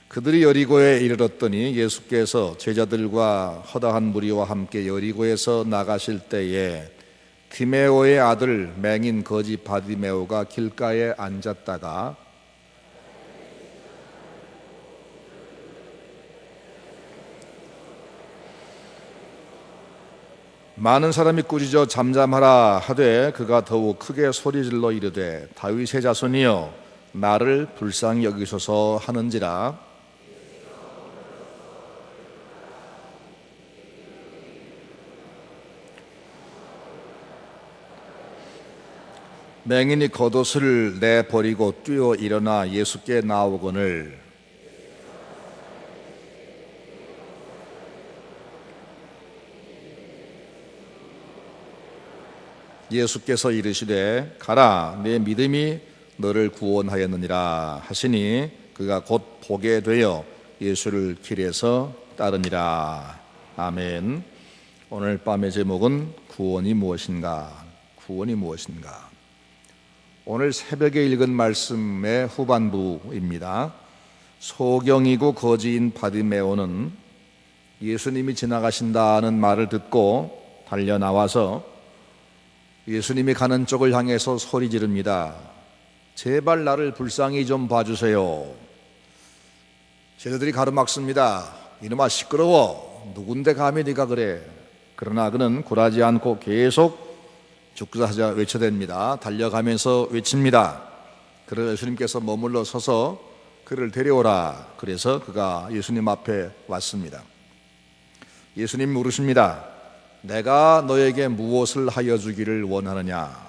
그들이 여리고에 이르렀더니 예수께서 제자들과 허다한 무리와 함께 여리고에서 나가실 때에 디메오의 아들 맹인 거지 바디메오가 길가에 앉았다가 많은 사람이 꾸짖어 잠잠하라 하되 그가 더욱 크게 소리질러 이르되 다윗의 자손이여 나를 불쌍히 여기소서 하는지라. 맹인이 겉옷을 내버리고 뛰어 일어나 예수께 나오거늘 예수께서 이르시되 가라 내 믿음이 너를 구원하였느니라 하시니 그가 곧 보게 되어 예수를 길에서 따르니라. 아멘. 오늘 밤의 제목은 구원이 무엇인가? 구원이 무엇인가? 오늘 새벽에 읽은 말씀의 후반부입니다. 소경이고 거지인 바디메오는 예수님이 지나가신다는 말을 듣고 달려 나와서 예수님이 가는 쪽을 향해서 소리 지릅니다. 제발 나를 불쌍히 좀 봐주세요. 제자들이 가로막습니다. 이놈아 시끄러워. 누군데 감히 네가 그래. 그러나 그는 굴하지 않고 계속 죽자하자 외쳐댑니다. 달려가면서 외칩니다. 그러자 예수님께서 머물러 서서 그를 데려오라. 그래서 그가 예수님 앞에 왔습니다. 예수님 물으십니다. 내가 너에게 무엇을 하여 주기를 원하느냐?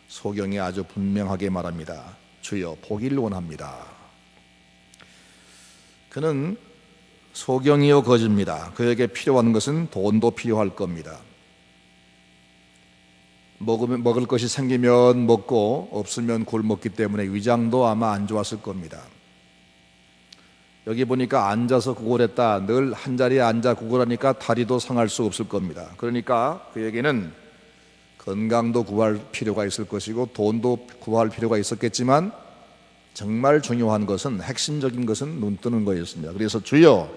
소경이 아주 분명하게 말합니다. 주여 보기를 원합니다. 그는 소경이요 거지입니다. 그에게 필요한 것은 돈도 필요할 겁니다. 먹을 것이 생기면 먹고 없으면 굶었기 때문에 위장도 아마 안 좋았을 겁니다. 여기 보니까 앉아서 구걸했다. 늘 한자리에 앉아 구걸하니까 다리도 상할 수 없을 겁니다. 그러니까 그에게는 건강도 구할 필요가 있을 것이고 돈도 구할 필요가 있었겠지만 정말 중요한 것은 핵심적인 것은 눈 뜨는 거였습니다. 그래서 주여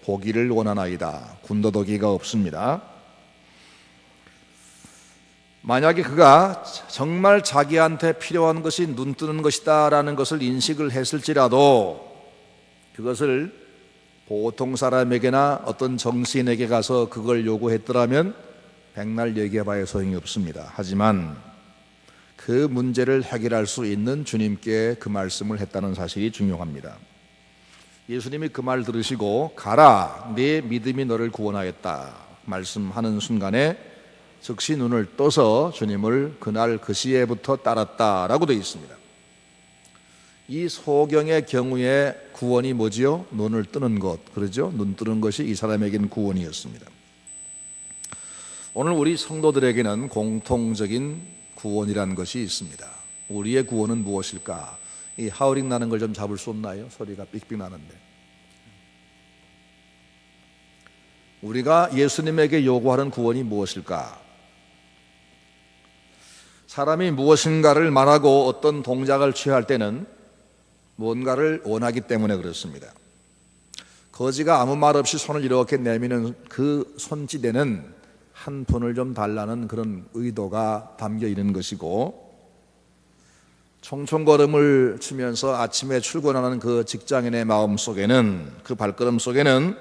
보기를 원하나이다. 군더더기가 없습니다. 만약에 그가 정말 자기한테 필요한 것이 눈 뜨는 것이다라는 것을 인식을 했을지라도 그것을 보통 사람에게나 어떤 정치인에게 가서 그걸 요구했더라면 백날 얘기해봐야 소용이 없습니다. 하지만 그 문제를 해결할 수 있는 주님께 그 말씀을 했다는 사실이 중요합니다. 예수님이 그 말 들으시고 가라 네 믿음이 너를 구원하였다 말씀하는 순간에 즉시 눈을 떠서 주님을 그날 그 시에부터 따랐다라고 되어 있습니다. 이 소경의 경우에 구원이 뭐지요? 눈을 뜨는 것, 그러죠? 눈 뜨는 것이 이 사람에게는 구원이었습니다. 오늘 우리 성도들에게는 공통적인 구원이라는 것이 있습니다. 우리의 구원은 무엇일까? 이 하우링 나는 걸 좀 잡을 수 없나요? 소리가 삑삑 나는데. 우리가 예수님에게 요구하는 구원이 무엇일까? 사람이 무엇인가를 말하고 어떤 동작을 취할 때는 뭔가를 원하기 때문에 그렇습니다. 거지가 아무 말 없이 손을 이렇게 내미는 그 손짓에는 한 푼을 좀 달라는 그런 의도가 담겨 있는 것이고, 총총걸음을 치면서 아침에 출근하는 그 직장인의 마음 속에는, 그 발걸음 속에는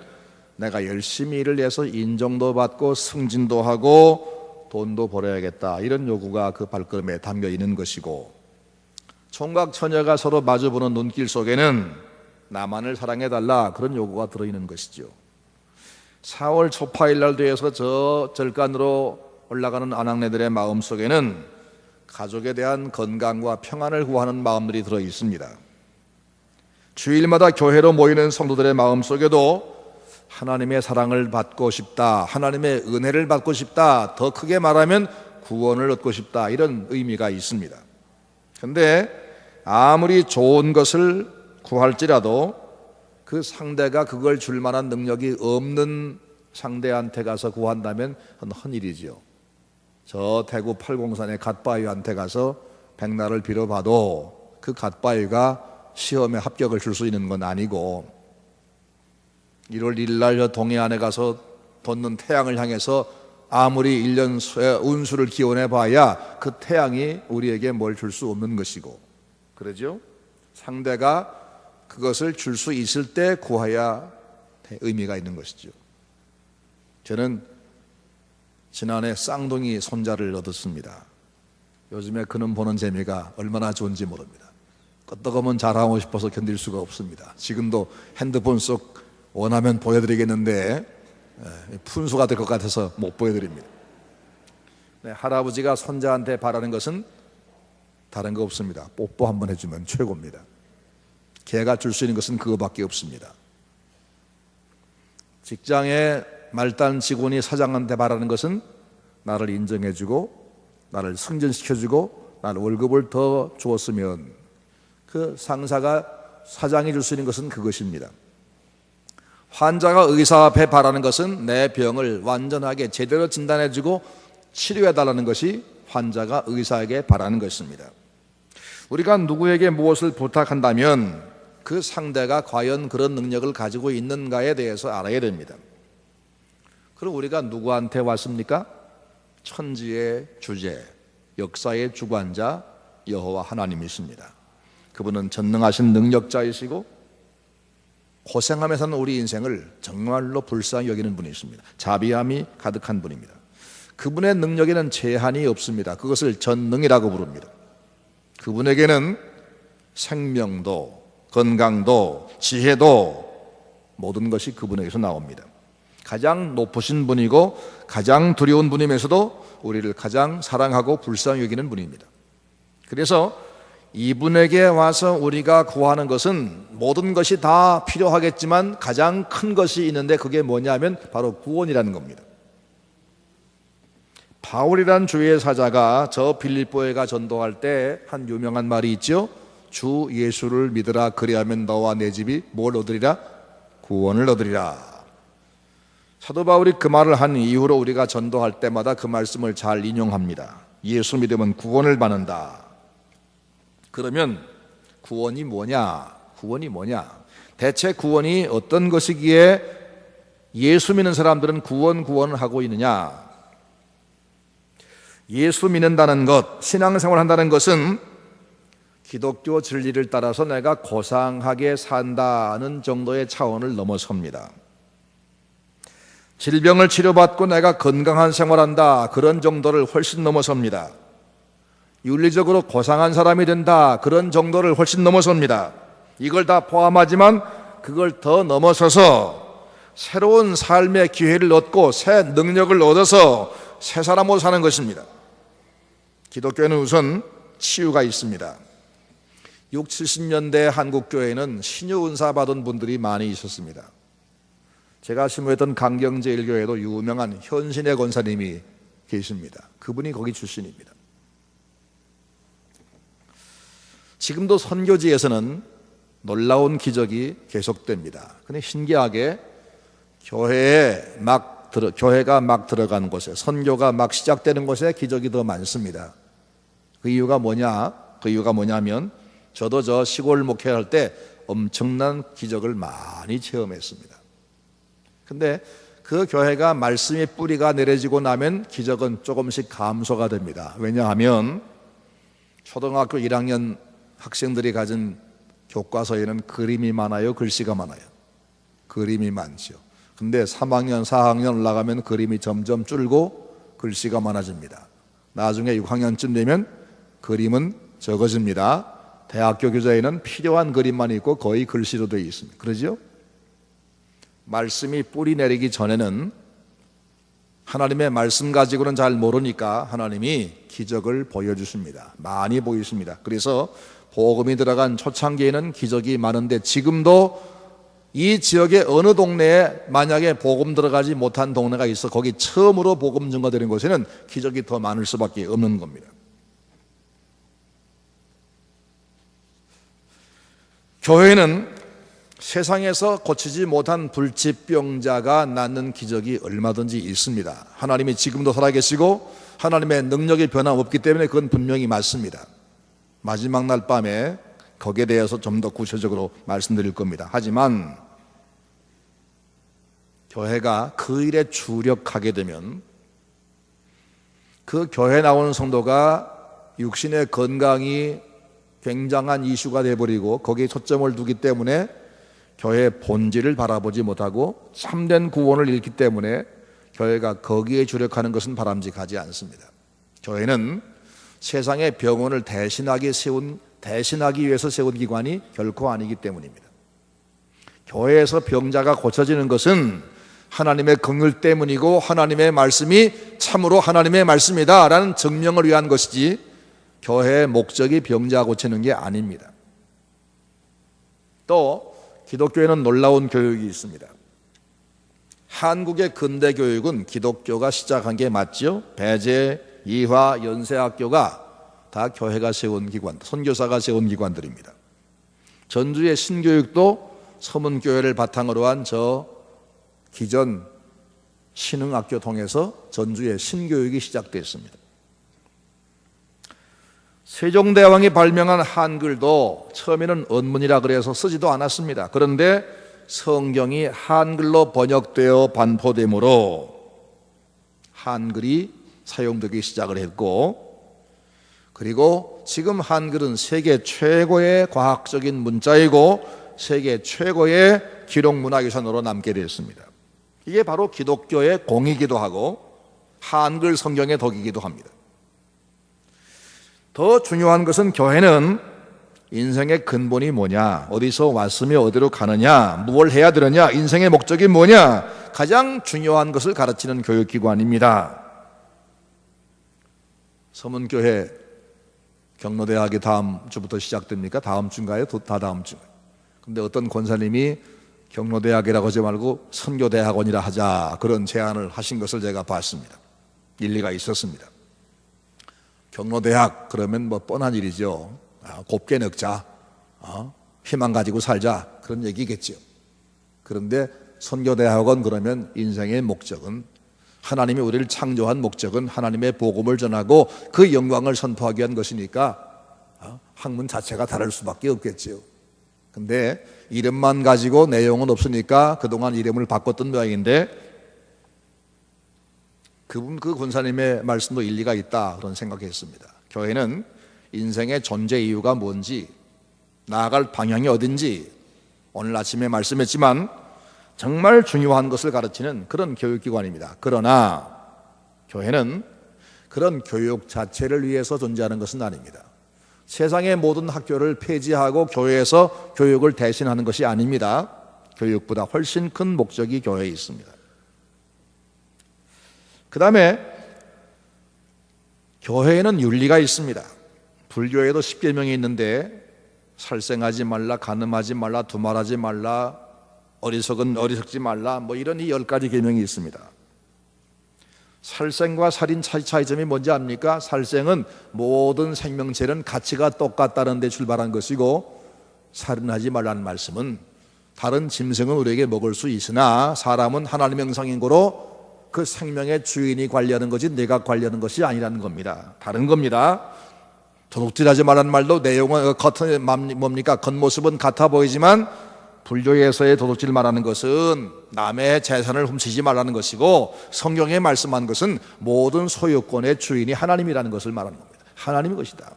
내가 열심히 일을 해서 인정도 받고 승진도 하고 돈도 벌어야겠다, 이런 요구가 그 발걸음에 담겨 있는 것이고, 총각 처녀가 서로 마주보는 눈길 속에는 나만을 사랑해달라, 그런 요구가 들어있는 것이죠. 4월 초파일 날 되어서 저 절간으로 올라가는 아낙네들의 마음 속에는 가족에 대한 건강과 평안을 구하는 마음들이 들어있습니다. 주일마다 교회로 모이는 성도들의 마음 속에도 하나님의 사랑을 받고 싶다, 하나님의 은혜를 받고 싶다, 더 크게 말하면 구원을 얻고 싶다, 이런 의미가 있습니다. 그런데 아무리 좋은 것을 구할지라도 그 상대가 그걸 줄 만한 능력이 없는 상대한테 가서 구한다면 헌일이죠. 저 대구 팔공산의 갓바위한테 가서 백날을 빌어봐도 그 갓바위가 시험에 합격을 줄 수 있는 건 아니고 1월 1일 날 저 동해안에 가서 돋는 태양을 향해서 아무리 1년 운수를 기원해 봐야 그 태양이 우리에게 뭘 줄 수 없는 것이고, 그러죠? 상대가 그것을 줄 수 있을 때 구해야 의미가 있는 것이죠. 저는 지난해 쌍둥이 손자를 얻었습니다. 요즘에 그놈 보는 재미가 얼마나 좋은지 모릅니다. 끄떡하면 자랑하고 싶어서 견딜 수가 없습니다. 지금도 핸드폰 속 원하면 보여드리겠는데 푼수가 될 것 같아서 못 보여드립니다. 네, 할아버지가 손자한테 바라는 것은 다른 거 없습니다. 뽀뽀 한번 해주면 최고입니다. 걔가 줄 수 있는 것은 그거밖에 없습니다. 직장의 말단 직원이 사장한테 바라는 것은 나를 인정해주고 나를 승진시켜주고 나를 월급을 더 주었으면, 그 상사가 사장이 줄 수 있는 것은 그것입니다. 환자가 의사 앞에 바라는 것은 내 병을 완전하게 제대로 진단해주고 치료해달라는 것이 환자가 의사에게 바라는 것입니다. 우리가 누구에게 무엇을 부탁한다면 그 상대가 과연 그런 능력을 가지고 있는가에 대해서 알아야 됩니다. 그럼 우리가 누구한테 왔습니까? 천지의 주제, 역사의 주관자 여호와 하나님이십니다. 그분은 전능하신 능력자이시고 고생하며 사는 우리 인생을 정말로 불쌍히 여기는 분이십니다. 자비함이 가득한 분입니다. 그분의 능력에는 제한이 없습니다. 그것을 전능이라고 부릅니다. 그분에게는 생명도 건강도 지혜도 모든 것이 그분에게서 나옵니다. 가장 높으신 분이고 가장 두려운 분이면서도 우리를 가장 사랑하고 불쌍히 여기는 분입니다. 그래서 이분에게 와서 우리가 구하는 것은 모든 것이 다 필요하겠지만 가장 큰 것이 있는데 그게 뭐냐면 바로 구원이라는 겁니다. 바울이란 주의 사자가 저 빌립보에가 전도할 때 한 유명한 말이 있죠. 주 예수를 믿으라, 그리하면 너와 내 집이 뭘 얻으리라? 구원을 얻으리라. 사도 바울이 그 말을 한 이후로 우리가 전도할 때마다 그 말씀을 잘 인용합니다. 예수 믿으면 구원을 받는다. 그러면 구원이 뭐냐? 구원이 뭐냐? 대체 구원이 어떤 것이기에 예수 믿는 사람들은 구원을 하고 있느냐? 예수 믿는다는 것, 신앙생활 한다는 것은 기독교 진리를 따라서 내가 고상하게 산다는 정도의 차원을 넘어섭니다. 질병을 치료받고 내가 건강한 생활한다, 그런 정도를 훨씬 넘어섭니다. 윤리적으로 고상한 사람이 된다, 그런 정도를 훨씬 넘어섭니다. 이걸 다 포함하지만 그걸 더 넘어서서 새로운 삶의 기회를 얻고 새 능력을 얻어서 새 사람으로 사는 것입니다. 기독교에는 우선 치유가 있습니다. 6, 70년대 한국교회에는 신유은사 받은 분들이 많이 있었습니다. 제가 신부했던 강경제일교회도 유명한 현신의 권사님이 계십니다. 그분이 거기 출신입니다. 지금도 선교지에서는 놀라운 기적이 계속됩니다. 근데 신기하게 교회가 막 들어간 곳에, 선교가 막 시작되는 곳에 기적이 더 많습니다. 그 이유가 뭐냐면 저도 저 시골 목회할 때 엄청난 기적을 많이 체험했습니다. 근데 그 교회가 말씀의 뿌리가 내려지고 나면 기적은 조금씩 감소가 됩니다. 왜냐하면 초등학교 1학년 학생들이 가진 교과서에는 그림이 많아요, 글씨가 많아요? 그림이 많죠. 근데 3학년, 4학년 올라가면 그림이 점점 줄고 글씨가 많아집니다. 나중에 6학년쯤 되면 그림은 적어집니다. 대학교 교재에는 필요한 그림만 있고 거의 글씨로 되어 있습니다. 그러죠? 말씀이 뿌리 내리기 전에는 하나님의 말씀 가지고는 잘 모르니까 하나님이 기적을 보여주십니다. 많이 보이십니다. 그래서 복음이 들어간 초창기에는 기적이 많은데 지금도 이 지역의 어느 동네에 만약에 복음 들어가지 못한 동네가 있어 거기 처음으로 복음 증거되는 곳에는 기적이 더 많을 수밖에 없는 겁니다. 교회는 세상에서 고치지 못한 불치병자가 낫는 기적이 얼마든지 있습니다. 하나님이 지금도 살아계시고 하나님의 능력이 변함없기 때문에 그건 분명히 맞습니다. 마지막 날 밤에 거기에 대해서 좀 더 구체적으로 말씀드릴 겁니다. 하지만 교회가 그 일에 주력하게 되면 그 교회에 나오는 성도가 육신의 건강이 굉장한 이슈가 되어버리고 거기에 초점을 두기 때문에 교회의 본질을 바라보지 못하고 참된 구원을 잃기 때문에 교회가 거기에 주력하는 것은 바람직하지 않습니다. 교회는 세상의 병원을 대신하기 위해서 세운 기관이 결코 아니기 때문입니다. 교회에서 병자가 고쳐지는 것은 하나님의 긍휼 때문이고 하나님의 말씀이 참으로 하나님의 말씀이다 라는 증명을 위한 것이지 교회의 목적이 병자 고치는 게 아닙니다. 또 기독교에는 놀라운 교육이 있습니다. 한국의 근대 교육은 기독교가 시작한 게 맞죠? 배재, 이화, 연세학교가 다 교회가 세운 기관, 선교사가 세운 기관들입니다. 전주의 신교육도 서문교회를 바탕으로 한 저 기존 신흥학교 통해서 전주의 신교육이 시작됐습니다. 세종대왕이 발명한 한글도 처음에는 언문이라 그래서 쓰지도 않았습니다. 그런데 성경이 한글로 번역되어 반포되므로 한글이 사용되기 시작을 했고, 그리고 지금 한글은 세계 최고의 과학적인 문자이고 세계 최고의 기록문화유산으로 남게 되었습니다. 이게 바로 기독교의 공이기도 하고 한글 성경의 덕이기도 합니다. 더 중요한 것은 교회는 인생의 근본이 뭐냐, 어디서 왔으며 어디로 가느냐, 무엇을 해야 되느냐, 인생의 목적이 뭐냐, 가장 중요한 것을 가르치는 교육기관입니다. 서문교회 경로대학이 다음 주부터 시작됩니까? 다음 주인가요? 다 다음 주인가요? 근데 어떤 권사님이 경로대학이라고 하지 말고 선교대학원이라 하자, 그런 제안을 하신 것을 제가 봤습니다. 일리가 있었습니다. 경로대학 그러면 뭐 뻔한 일이죠. 곱게 늙자, 희망 가지고 살자, 그런 얘기겠죠. 그런데 선교대학원 그러면 인생의 목적은, 하나님이 우리를 창조한 목적은 하나님의 복음을 전하고 그 영광을 선포하기 위한 것이니까 학문 자체가 다를 수밖에 없겠죠. 근데 이름만 가지고 내용은 없으니까 그동안 이름을 바꿨던 모양인데, 그 권사님의 말씀도 일리가 있다, 그런 생각했습니다. 교회는 인생의 존재 이유가 뭔지, 나아갈 방향이 어딘지 오늘 아침에 말씀했지만 정말 중요한 것을 가르치는 그런 교육기관입니다. 그러나 교회는 그런 교육 자체를 위해서 존재하는 것은 아닙니다. 세상의 모든 학교를 폐지하고 교회에서 교육을 대신하는 것이 아닙니다. 교육보다 훨씬 큰 목적이 교회에 있습니다. 그 다음에 교회에는 윤리가 있습니다. 불교에도 10계명이 있는데 살생하지 말라, 간음하지 말라, 두말하지 말라, 어리석지 말라, 뭐 이런 이 10가지 계명이 있습니다. 살생과 살인 차이점이 뭔지 압니까? 살생은 모든 생명체는 가치가 똑같다는 데 출발한 것이고, 살인하지 말라는 말씀은 다른 짐승은 우리에게 먹을 수 있으나 사람은 하나님의 형상인 거로 그 생명의 주인이 관리하는 것이 내가 관리하는 것이 아니라는 겁니다. 다른 겁니다. 도둑질하지 말라는 말도 내용은 겉은 뭡니까? 겉모습은 같아 보이지만 불교에서의 도둑질 말하는 것은 남의 재산을 훔치지 말라는 것이고, 성경에 말씀한 것은 모든 소유권의 주인이 하나님이라는 것을 말하는 겁니다. 하나님의 것이다.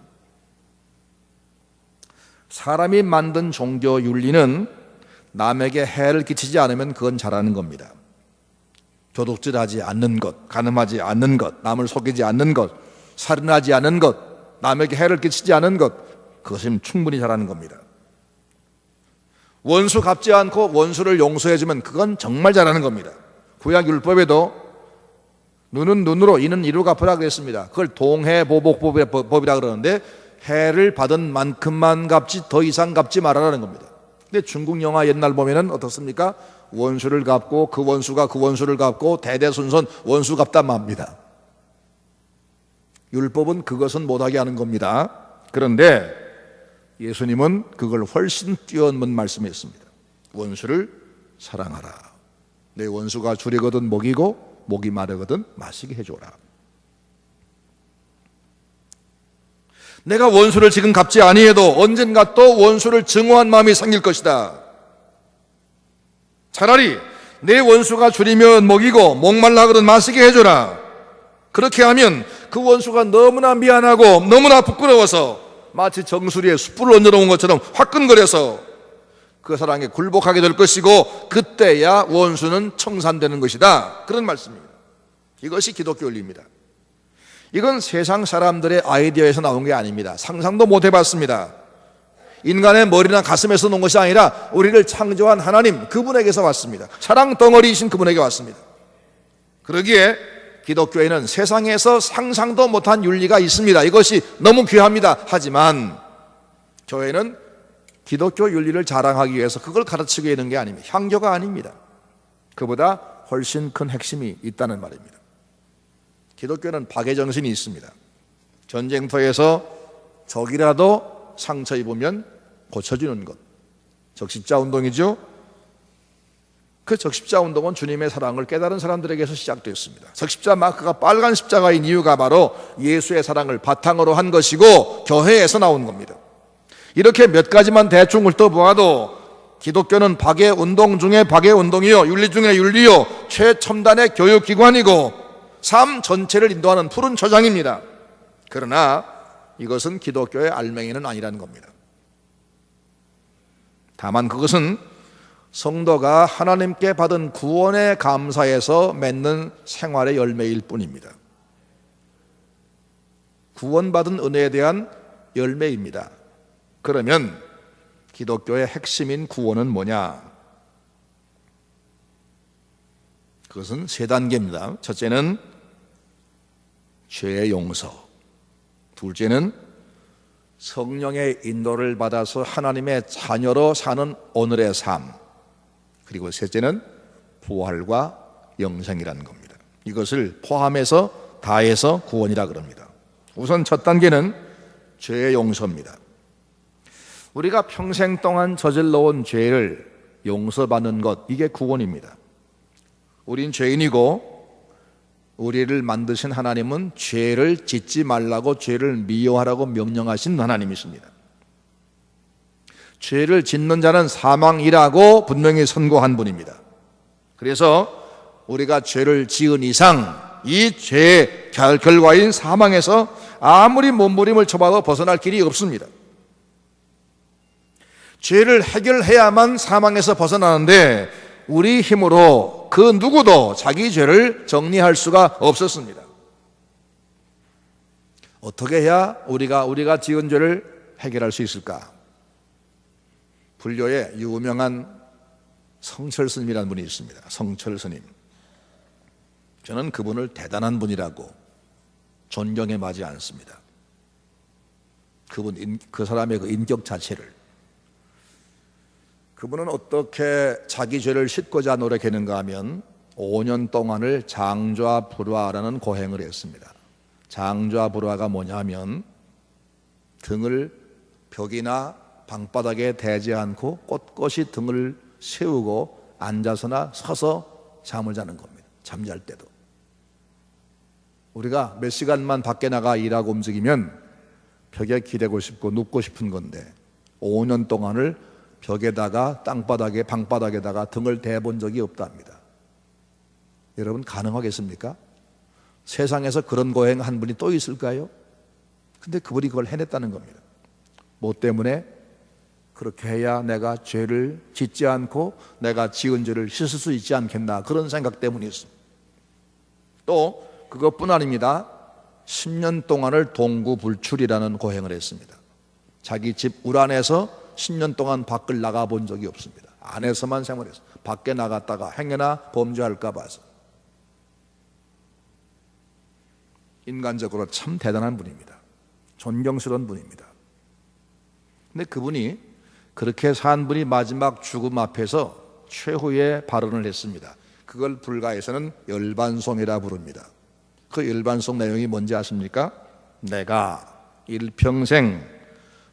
사람이 만든 종교 윤리는 남에게 해를 끼치지 않으면 그건 잘하는 겁니다. 도둑질하지 않는 것, 간음하지 않는 것, 남을 속이지 않는 것, 살인하지 않는 것, 남에게 해를 끼치지 않는 것, 그것은 충분히 잘하는 겁니다. 원수 갚지 않고 원수를 용서해주면 그건 정말 잘하는 겁니다. 구약율법에도 눈은 눈으로 이는 이로 갚으라 그랬습니다. 그걸 동해보복법이라 그러는데, 해를 받은 만큼만 갚지 더 이상 갚지 말아라는 겁니다. 근데 중국 영화 옛날 보면은 어떻습니까? 원수를 갚고 그 원수가 그 원수를 갚고 대대손손 원수 갚다 맙니다. 율법은 그것은 못하게 하는 겁니다. 그런데 예수님은 그걸 훨씬 뛰어넘은 말씀했습니다. 원수를 사랑하라. 내 원수가 줄이거든 먹이고 목이 마르거든 마시게 해줘라. 내가 원수를 지금 갚지 아니해도 언젠가 또 원수를 증오한 마음이 생길 것이다. 차라리 내 원수가 줄이면 먹이고 목말라 하거든 마시게 해줘라. 그렇게 하면 그 원수가 너무나 미안하고 너무나 부끄러워서 마치 정수리에 숯불을 얹어놓은 것처럼 화끈거려서 그 사랑에 굴복하게 될 것이고, 그때야 원수는 청산되는 것이다. 그런 말씀입니다. 이것이 기독교 원리입니다. 이건 세상 사람들의 아이디어에서 나온 게 아닙니다. 상상도 못 해봤습니다. 인간의 머리나 가슴에서 놓은 것이 아니라 우리를 창조한 하나님, 그분에게서 왔습니다. 사랑 덩어리이신 그분에게 왔습니다. 그러기에 기독교에는 세상에서 상상도 못한 윤리가 있습니다. 이것이 너무 귀합니다. 하지만 교회는 기독교 윤리를 자랑하기 위해서 그걸 가르치고 있는 게 아닙니다. 향교가 아닙니다. 그보다 훨씬 큰 핵심이 있다는 말입니다. 기독교는 박애정신이 있습니다. 전쟁터에서 적이라도 상처 입으면 고쳐주는 것, 적십자 운동이죠. 그 적십자 운동은 주님의 사랑을 깨달은 사람들에게서 시작되었습니다. 적십자 마크가 빨간 십자가인 이유가 바로 예수의 사랑을 바탕으로 한 것이고 교회에서 나온 겁니다. 이렇게 몇 가지만 대충 훑어보아도 기독교는 박애 운동 중에 박애 운동이요, 윤리 중에 윤리요, 최첨단의 교육기관이고 삶 전체를 인도하는 푸른 초장입니다. 그러나 이것은 기독교의 알맹이는 아니라는 겁니다. 다만 그것은 성도가 하나님께 받은 구원에 감사해서 맺는 생활의 열매일 뿐입니다. 구원받은 은혜에 대한 열매입니다. 그러면 기독교의 핵심인 구원은 뭐냐? 그것은 세 단계입니다. 첫째는 죄의 용서, 둘째는 성령의 인도를 받아서 하나님의 자녀로 사는 오늘의 삶, 그리고 셋째는 부활과 영생이라는 겁니다. 이것을 포함해서 다해서 구원이라 그럽니다. 우선 첫 단계는 죄의 용서입니다. 우리가 평생 동안 저질러온 죄를 용서받는 것, 이게 구원입니다. 우린 죄인이고 우리를 만드신 하나님은 죄를 짓지 말라고, 죄를 미워하라고 명령하신 하나님이십니다. 죄를 짓는 자는 사망이라고 분명히 선고한 분입니다. 그래서 우리가 죄를 지은 이상 이 죄의 결과인 사망에서 아무리 몸부림을 쳐봐도 벗어날 길이 없습니다. 죄를 해결해야만 사망에서 벗어나는데 우리 힘으로 그 누구도 자기 죄를 정리할 수가 없었습니다. 어떻게 해야 우리가 지은 죄를 해결할 수 있을까? 불교에 유명한 성철 스님이라는 분이 있습니다. 성철 스님. 저는 그분을 대단한 분이라고 존경에 마지 않습니다. 그 사람의 그 인격 자체를. 그분은 어떻게 자기 죄를 씻고자 노력했는가 하면 5년 동안을 장좌불화라는 고행을 했습니다. 장좌불화가 뭐냐면 등을 벽이나 방바닥에 대지 않고 꼿꼿이 등을 세우고 앉아서나 서서 잠을 자는 겁니다. 잠잘 때도. 우리가 몇 시간만 밖에 나가 일하고 움직이면 벽에 기대고 싶고 눕고 싶은 건데 5년 동안을 벽에다가 땅바닥에 방바닥에다가 등을 대본 적이 없답니다. 여러분 가능하겠습니까? 세상에서 그런 고행 한 분이 또 있을까요? 근데 그분이 그걸 해냈다는 겁니다. 뭐 때문에? 그렇게 해야 내가 죄를 짓지 않고 내가 지은 죄를 씻을 수 있지 않겠나, 그런 생각 때문이 있습니다. 또 그것뿐 아닙니다. 10년 동안을 동구불출이라는 고행을 했습니다. 자기 집 우란에서 10년 동안 밖을 나가본 적이 없습니다. 안에서만 생활했어요. 밖에 나갔다가 행여나 범죄할까 봐서. 인간적으로 참 대단한 분입니다. 존경스러운 분입니다. 근데 그분이 그렇게 산 분이 마지막 죽음 앞에서 최후의 발언을 했습니다. 그걸 불가에서는 열반송이라 부릅니다. 그 열반송 내용이 뭔지 아십니까? 내가 일평생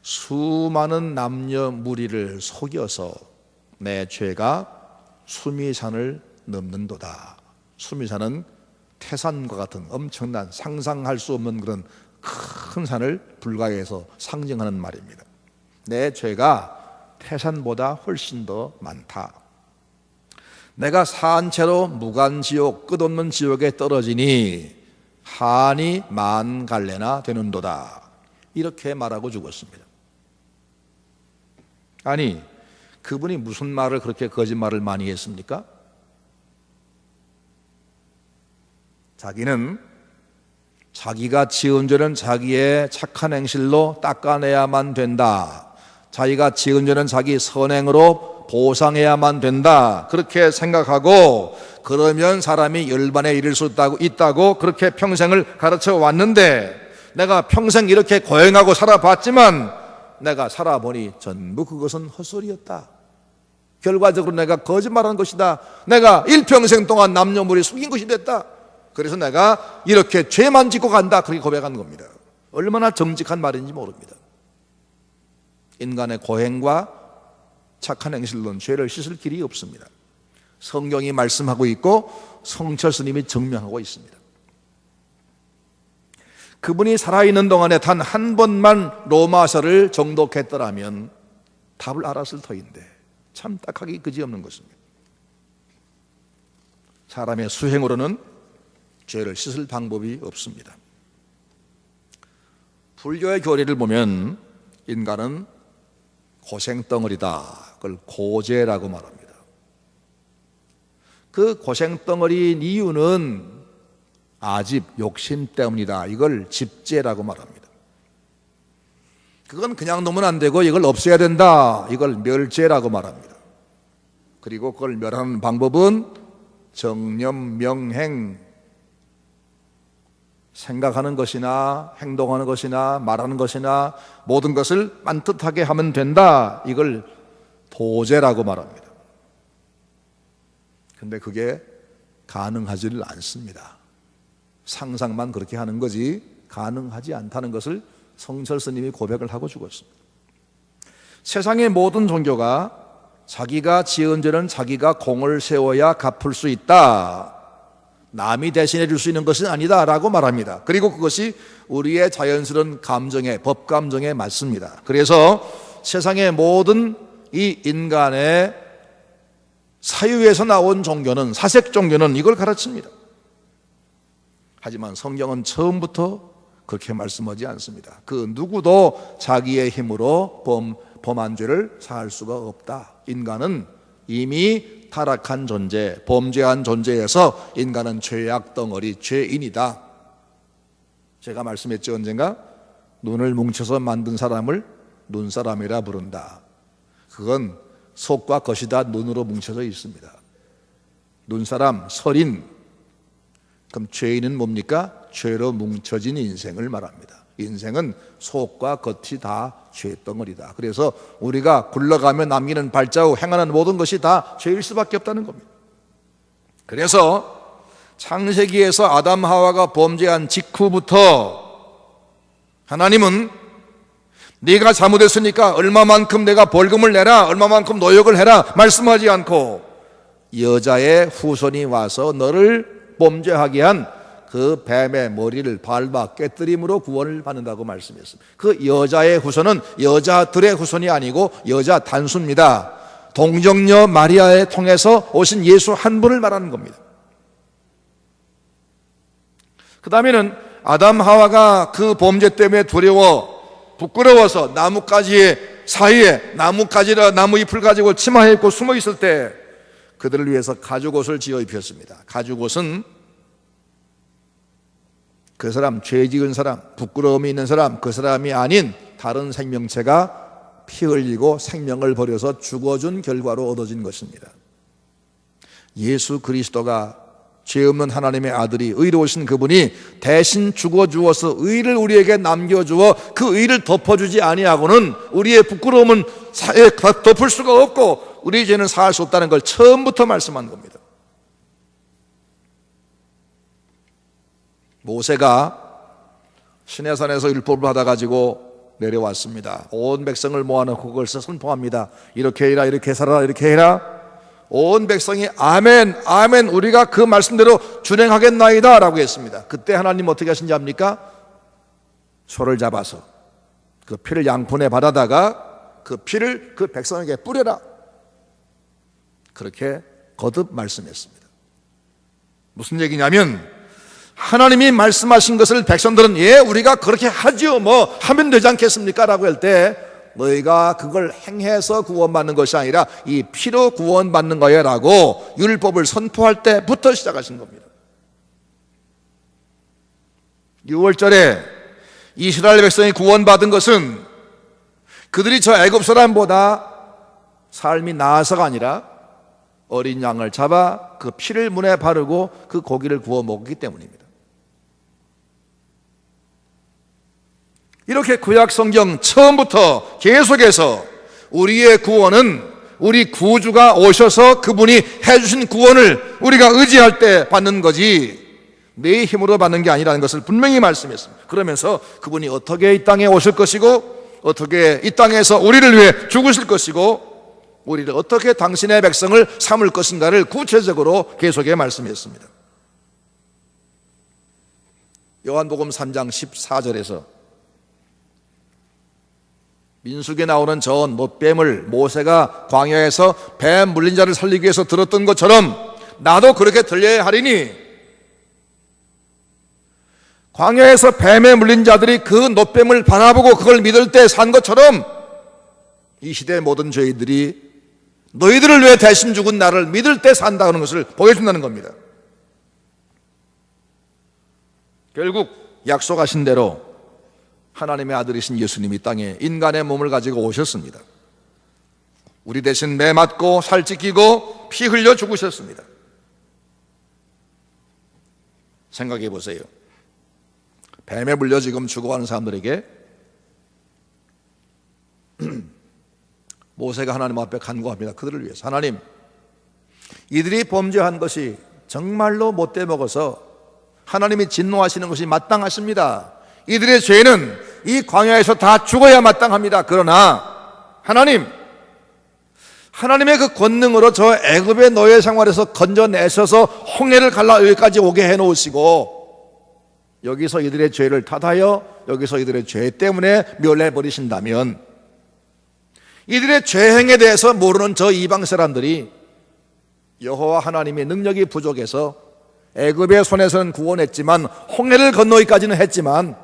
수많은 남녀 무리를 속여서 내 죄가 수미산을 넘는도다. 수미산은 태산과 같은 엄청난 상상할 수 없는 그런 큰 산을 불가해서 상징하는 말입니다. 내 죄가 태산보다 훨씬 더 많다. 내가 사한 채로 무간지옥 끝없는 지옥에 떨어지니 한이 만 갈래나 되는도다. 이렇게 말하고 죽었습니다. 아니, 그분이 무슨 말을 그렇게 거짓말을 많이 했습니까? 자기는 자기가 지은 죄는 자기의 착한 행실로 닦아내야만 된다. 자기가 지은 죄는 자기 선행으로 보상해야만 된다. 그렇게 생각하고 그러면 사람이 열반에 이를 수 있다고 그렇게 평생을 가르쳐 왔는데, 내가 평생 이렇게 고행하고 살아봤지만 내가 살아보니 전부 그것은 헛소리였다. 결과적으로 내가 거짓말한 것이다. 내가 일평생 동안 남녀물이 속인 것이 됐다. 그래서 내가 이렇게 죄만 짓고 간다. 그렇게 고백한 겁니다. 얼마나 정직한 말인지 모릅니다. 인간의 고행과 착한 행실로는 죄를 씻을 길이 없습니다. 성경이 말씀하고 있고 성철 스님이 증명하고 있습니다. 그분이 살아있는 동안에 단 한 번만 로마서를 정독했더라면 답을 알았을 터인데 참 딱하기 그지없는 것입니다. 사람의 수행으로는 죄를 씻을 방법이 없습니다. 불교의 교리를 보면 인간은 고생덩어리다. 그걸 고재라고 말합니다. 그 고생덩어리인 이유는 아집, 욕심 때문이다. 이걸 집재라고 말합니다. 그건 그냥 놓으면 안 되고 이걸 없애야 된다. 이걸 멸재라고 말합니다. 그리고 그걸 멸하는 방법은 정념, 명행, 생각하는 것이나 행동하는 것이나 말하는 것이나 모든 것을 빤듯하게 하면 된다. 이걸 도재라고 말합니다. 근데 그게 가능하지를 않습니다. 상상만 그렇게 하는 거지 가능하지 않다는 것을 성철 스님이 고백을 하고 죽었습니다. 세상의 모든 종교가 자기가 지은 죄는 자기가 공을 세워야 갚을 수 있다. 남이 대신해 줄 수 있는 것은 아니다 라고 말합니다. 그리고 그것이 우리의 자연스러운 감정에, 법감정에 맞습니다. 그래서 세상의 모든 이 인간의 사유에서 나온 종교는, 사색 종교는 이걸 가르칩니다. 하지만 성경은 처음부터 그렇게 말씀하지 않습니다. 그 누구도 자기의 힘으로 범한 죄를 사할 수가 없다. 인간은 이미 타락한 존재, 범죄한 존재에서 인간은 죄악 덩어리, 죄인이다. 제가 말씀했죠, 언젠가? 눈을 뭉쳐서 만든 사람을 눈사람이라 부른다. 그건 속과 겉이 다 눈으로 뭉쳐져 있습니다. 눈사람, 설인. 그럼 죄인은 뭡니까? 죄로 뭉쳐진 인생을 말합니다. 인생은 속과 겉이 다 죄덩어리다. 그래서 우리가 굴러가며 남기는 발자국, 행하는 모든 것이 다 죄일 수밖에 없다는 겁니다. 그래서 창세기에서 아담 하와가 범죄한 직후부터 하나님은 네가 잘못했으니까 얼마만큼 내가 벌금을 내라, 얼마만큼 노역을 해라 말씀하지 않고 여자의 후손이 와서 너를 범죄하게 한 그 뱀의 머리를 밟아 깨뜨림으로 구원을 받는다고 말씀했습니다. 그 여자의 후손은 여자들의 후손이 아니고 여자 단수입니다. 동정녀 마리아에 통해서 오신 예수 한 분을 말하는 겁니다. 그 다음에는 아담 하와가 그 범죄 때문에 두려워 부끄러워서 나뭇가지의 사이에 나무 잎을 가지고 치마에 입고 숨어 있을 때 그들을 위해서 가죽옷을 지어 입혔습니다. 가죽옷은 그 사람, 죄 지은 사람, 부끄러움이 있는 사람, 그 사람이 아닌 다른 생명체가 피 흘리고 생명을 버려서 죽어준 결과로 얻어진 것입니다. 예수 그리스도가 죄 없는 하나님의 아들이, 의로우신 그분이 대신 죽어주어서 의를 우리에게 남겨주어 그 의를 덮어주지 아니하고는 우리의 부끄러움은 덮을 수가 없고 우리 죄는 사할 수 없다는 걸 처음부터 말씀한 겁니다. 모세가 시내산에서 율법을 받아가지고 내려왔습니다. 온 백성을 모아놓고 그걸 선포합니다. 이렇게 해라, 이렇게 살아라, 이렇게 해라. 온 백성이 아멘, 아멘, 우리가 그 말씀대로 준행하겠나이다 라고 했습니다. 그때 하나님 어떻게 하신지 압니까? 소를 잡아서 그 피를 양푼에 받아다가 그 피를 그 백성에게 뿌려라. 그렇게 거듭 말씀했습니다. 무슨 얘기냐면 하나님이 말씀하신 것을 백성들은 우리가 그렇게 하지요, 하면 되지 않겠습니까? 라고 할 때 너희가 그걸 행해서 구원받는 것이 아니라 이 피로 구원받는 거야 라고 율법을 선포할 때부터 시작하신 겁니다. 6월절에 이스라엘 백성이 구원받은 것은 그들이 저 애굽 사람보다 삶이 나아서가 아니라 어린 양을 잡아 그 피를 문에 바르고 그 고기를 구워 먹기 때문입니다. 이렇게 구약 성경 처음부터 계속해서 우리의 구원은 우리 구주가 오셔서 그분이 해주신 구원을 우리가 의지할 때 받는 거지 내 힘으로 받는 게 아니라는 것을 분명히 말씀했습니다. 그러면서 그분이 어떻게 이 땅에 오실 것이고 어떻게 이 땅에서 우리를 위해 죽으실 것이고 우리를 어떻게 당신의 백성을 삼을 것인가를 구체적으로 계속해 말씀했습니다. 요한복음 3장 14절에서 민수기에 나오는 저 놋뱀을 모세가 광야에서 뱀 물린 자를 살리기 위해서 들었던 것처럼 나도 그렇게 들려야 하리니, 광야에서 뱀에 물린 자들이 그 놋뱀을 바라보고 그걸 믿을 때 산 것처럼 이 시대의 모든 저희들이 너희들을 위해 대신 죽은 나를 믿을 때 산다는 것을 보여준다는 겁니다. 결국 약속하신 대로 하나님의 아들이신 예수님이 땅에 인간의 몸을 가지고 오셨습니다. 우리 대신 매 맞고 살 찢기고 피 흘려 죽으셨습니다. 생각해 보세요. 뱀에 물려 지금 죽어가는 사람들에게 모세가 하나님 앞에 간구합니다. 그들을 위해서. 하나님, 이들이 범죄한 것이 정말로 못돼 먹어서 하나님이 진노하시는 것이 마땅하십니다. 이들의 죄는 이 광야에서 다 죽어야 마땅합니다. 그러나 하나님, 하나님의 그 권능으로 저 애굽의 노예 생활에서 건져내셔서 홍해를 갈라 여기까지 오게 해놓으시고 여기서 이들의 죄를 탓하여 여기서 이들의 죄 때문에 멸해버리신다면 이들의 죄행에 대해서 모르는 저 이방 사람들이 여호와 하나님의 능력이 부족해서 애굽의 손에서는 구원했지만 홍해를 건너기까지는 했지만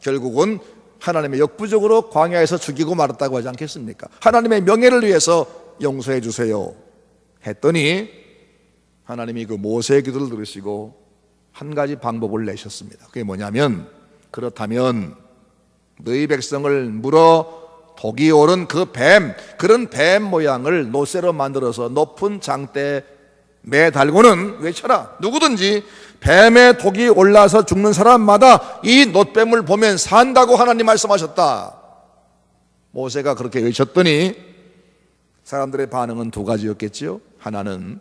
결국은 하나님의 역부족으로 광야에서 죽이고 말았다고 하지 않겠습니까? 하나님의 명예를 위해서 용서해 주세요 했더니 하나님이 그 모세의 기도를 들으시고 한 가지 방법을 내셨습니다. 그게 뭐냐면, 그렇다면 너희 백성을 물어 독이 오른 그 뱀, 그런 뱀 모양을 노쇠로 만들어서 높은 장대에 매달고는 외쳐라. 누구든지 뱀의 독이 올라서 죽는 사람마다 이 놋뱀을 보면 산다고 하나님 말씀하셨다. 모세가 그렇게 외쳤더니 사람들의 반응은 두 가지였겠지요. 하나는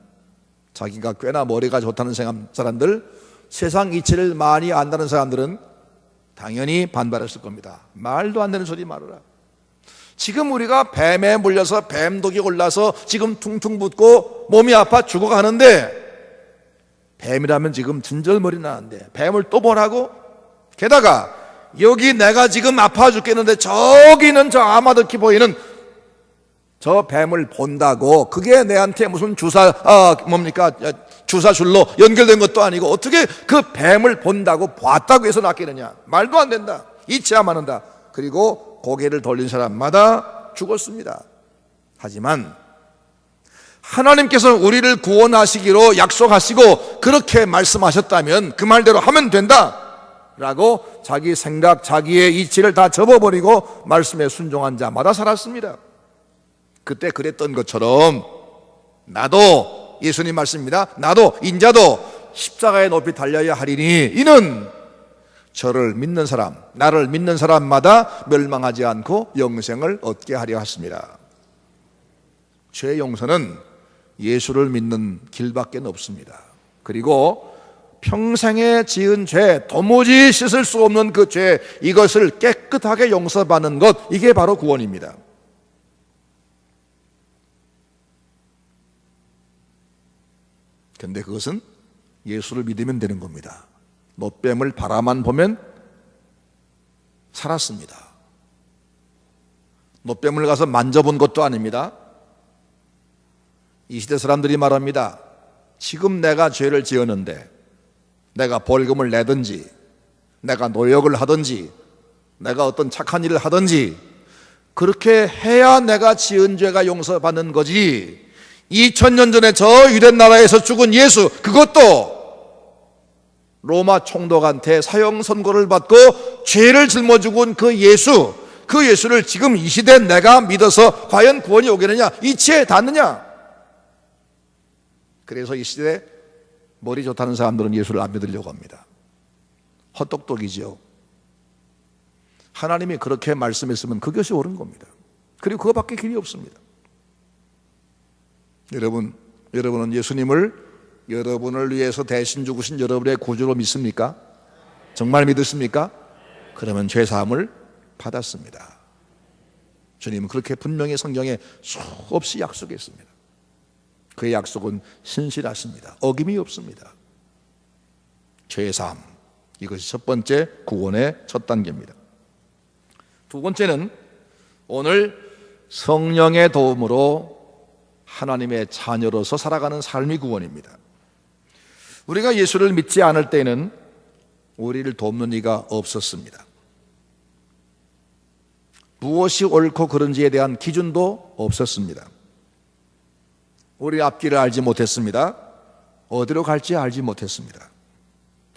자기가 꽤나 머리가 좋다는 사람들, 세상 이치를 많이 안다는 사람들은 당연히 반발했을 겁니다. 말도 안 되는 소리 말아라. 지금 우리가 뱀에 물려서 뱀독이 올라서 지금 퉁퉁 붓고 몸이 아파 죽어가는데 뱀이라면 지금 진절머리 나는데 뱀을 또 보라고? 게다가 여기 내가 지금 아파 죽겠는데 저기는 저 아마득히 보이는 저 뱀을 본다고 그게 내한테 무슨 주사줄로 연결된 것도 아니고 어떻게 그 뱀을 본다고 봤다고 해서 낫겠느냐? 말도 안 된다. 이치야 마는다. 그리고 고개를 돌린 사람마다 죽었습니다. 하지만 하나님께서 우리를 구원하시기로 약속하시고 그렇게 말씀하셨다면 그 말대로 하면 된다 라고 자기 생각, 자기의 이치를 다 접어버리고 말씀에 순종한 자마다 살았습니다. 그때 그랬던 것처럼 나도, 예수님 말씀입니다, 나도 인자도 십자가에 높이 달려야 하리니 이는 저를 믿는 사람, 나를 믿는 사람마다 멸망하지 않고 영생을 얻게 하려 하십니다. 죄 용서는 예수를 믿는 길밖에 없습니다. 그리고 평생에 지은 죄, 도무지 씻을 수 없는 그 죄, 이것을 깨끗하게 용서받는 것, 이게 바로 구원입니다. 그런데 그것은 예수를 믿으면 되는 겁니다. 놋뱀을 바라만 보면 살았습니다. 노뱀을 가서 만져본 것도 아닙니다. 이 시대 사람들이 말합니다. 지금 내가 죄를 지었는데 내가 벌금을 내든지 내가 노역을 하든지 내가 어떤 착한 일을 하든지 그렇게 해야 내가 지은 죄가 용서받는 거지, 2000년 전에 저 유대 나라에서 죽은 예수, 그것도 로마 총독한테 사형 선고를 받고 죄를 짊어 죽은 그 예수를 지금 이 시대에 내가 믿어서 과연 구원이 오겠느냐, 이치에 닿느냐. 그래서 이 시대에 머리 좋다는 사람들은 예수를 안 믿으려고 합니다. 헛똑똑이죠. 하나님이 그렇게 말씀했으면 그것이 옳은 겁니다. 그리고 그거밖에 길이 없습니다. 여러분은 예수님을 여러분을 위해서 대신 죽으신 여러분의 구주로 믿습니까? 정말 믿으십니까? 그러면 죄사함을 받았습니다. 주님은 그렇게 분명히 성경에 수없이 약속했습니다. 그의 약속은 신실하십니다. 어김이 없습니다. 죄사함, 이것이 첫 번째 구원의 첫 단계입니다. 두 번째는 오늘 성령의 도움으로 하나님의 자녀로서 살아가는 삶이 구원입니다. 우리가 예수를 믿지 않을 때는 우리를 돕는 이가 없었습니다. 무엇이 옳고 그른지에 대한 기준도 없었습니다. 우리 앞길을 알지 못했습니다. 어디로 갈지 알지 못했습니다.